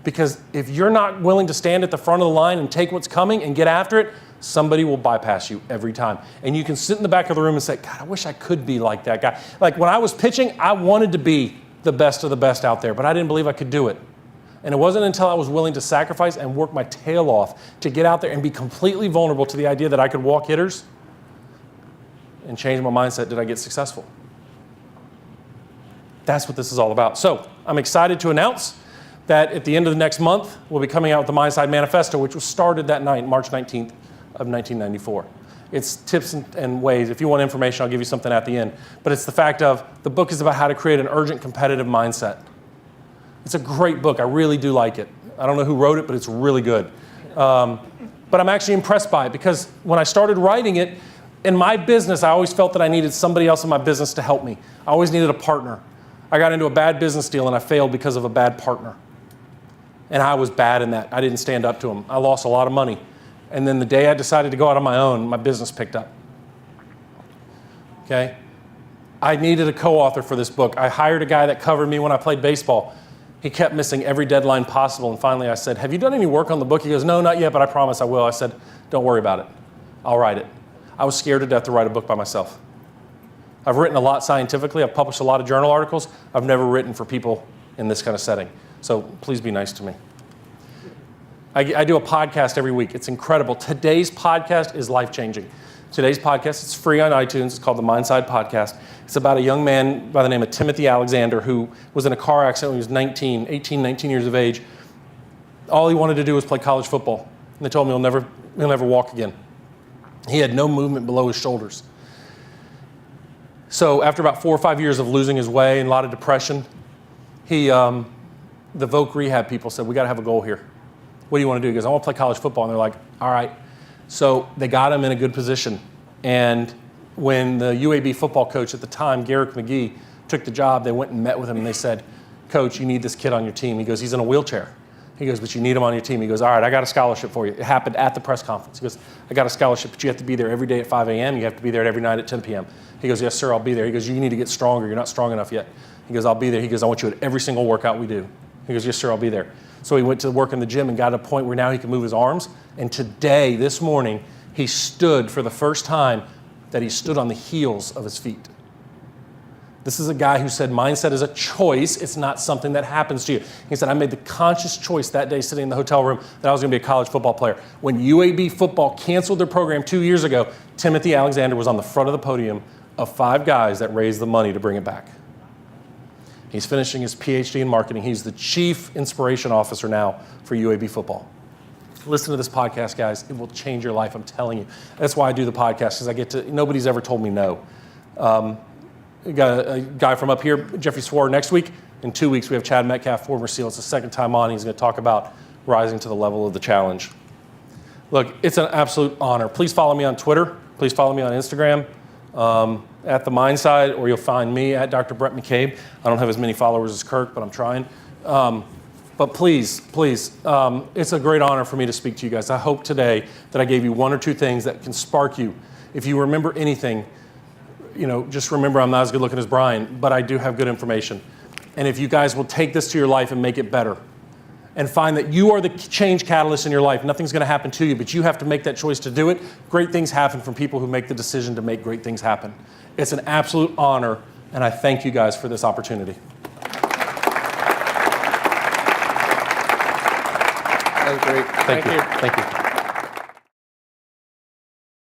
Because if you're not willing to stand at the front of the line and take what's coming and get after it, somebody will bypass you every time. And you can sit in the back of the room and say, God, I wish I could be like that guy. Like when I was pitching, I wanted to be the best of the best out there, but I didn't believe I could do it. And it wasn't until I was willing to sacrifice and work my tail off to get out there and be completely vulnerable to the idea that I could walk hitters and change my mindset did I get successful. That's what this is all about. So I'm excited to announce that at the end of the next month, we'll be coming out with the Mindside Manifesto, which was started that night, March 19th of 1994. It's tips and ways. If you want information, I'll give you something at the end. But it's the fact of, the book is about how to create an urgent competitive mindset. It's a great book. I really do like it. I don't know who wrote it, but it's really good. But I'm actually impressed by it, because when I started writing it, in my business, I always felt that I needed somebody else in my business to help me. I always needed a partner. I got into a bad business deal and I failed because of a bad partner. And I was bad in that. I didn't stand up to him. I lost a lot of money. And then the day I decided to go out on my own, my business picked up. Okay? I needed a co-author for this book. I hired a guy that covered me when I played baseball. He kept missing every deadline possible. And finally I said, have you done any work on the book? He goes, no, not yet, but I promise I will. I said, don't worry about it. I'll write it. I was scared to death to write a book by myself. I've written a lot scientifically. I've published a lot of journal articles. I've never written for people in this kind of setting. So please be nice to me. I do a podcast every week. It's incredible. Today's podcast is life-changing. Today's podcast, it's free on iTunes. It's called the Mindside Podcast. It's about a young man by the name of Timothy Alexander who was in a car accident when he was 19 years of age. All he wanted to do was play college football. And they told him he'll never walk again. He had no movement below his shoulders. So after about 4 or 5 years of losing his way and a lot of depression, the Voc rehab people said, we got to have a goal here. What do you want to do? He goes, I want to play college football. And they're like, all right. So they got him in a good position. And when the UAB football coach at the time, Garrick McGee, took the job, they went and met with him and they said, Coach, you need this kid on your team. He goes, he's in a wheelchair. He goes, but you need him on your team. He goes, all right, I got a scholarship for you. It happened at the press conference. He goes, I got a scholarship, but you have to be there every day at 5 a.m. You have to be there every night at 10 p.m. He goes, yes, sir, I'll be there. He goes, you need to get stronger. You're not strong enough yet. He goes, I'll be there. He goes, I want you at every single workout we do. He goes, yes, sir, I'll be there. So he went to work in the gym and got to a point where now he can move his arms. And today, this morning, he stood for the first time that he stood on the heels of his feet. This is a guy who said mindset is a choice. It's not something that happens to you. He said, I made the conscious choice that day sitting in the hotel room that I was going to be a college football player. When UAB football canceled their program 2 years ago, Timothy Alexander was on the front of the podium of 5 guys that raised the money to bring it back. He's finishing his PhD in marketing. He's the chief inspiration officer now for UAB football. Listen to this podcast, guys. It will change your life, I'm telling you. That's why I do the podcast, because nobody's ever told me no. We got a guy from up here, Jeffrey Swore, next week. In 2 weeks, we have Chad Metcalf, former SEAL. It's the second time on. He's going to talk about rising to the level of the challenge. Look, it's an absolute honor. Please follow me on Twitter. Please follow me on Instagram at The Mindside, or you'll find me at Dr. Bhrett McCabe. I don't have as many followers as Kirk, but I'm trying. But please, it's a great honor for me to speak to you guys. I hope today that I gave you 1 or 2 things that can spark you. If you remember anything, just remember I'm not as good looking as Brian, but I do have good information. And if you guys will take this to your life and make it better and find that you are the change catalyst in your life, nothing's going to happen to you, but you have to make that choice to do it. Great things happen from people who make the decision to make great things happen. It's an absolute honor, and I thank you guys for this opportunity. That was great. Thank you. Thank you.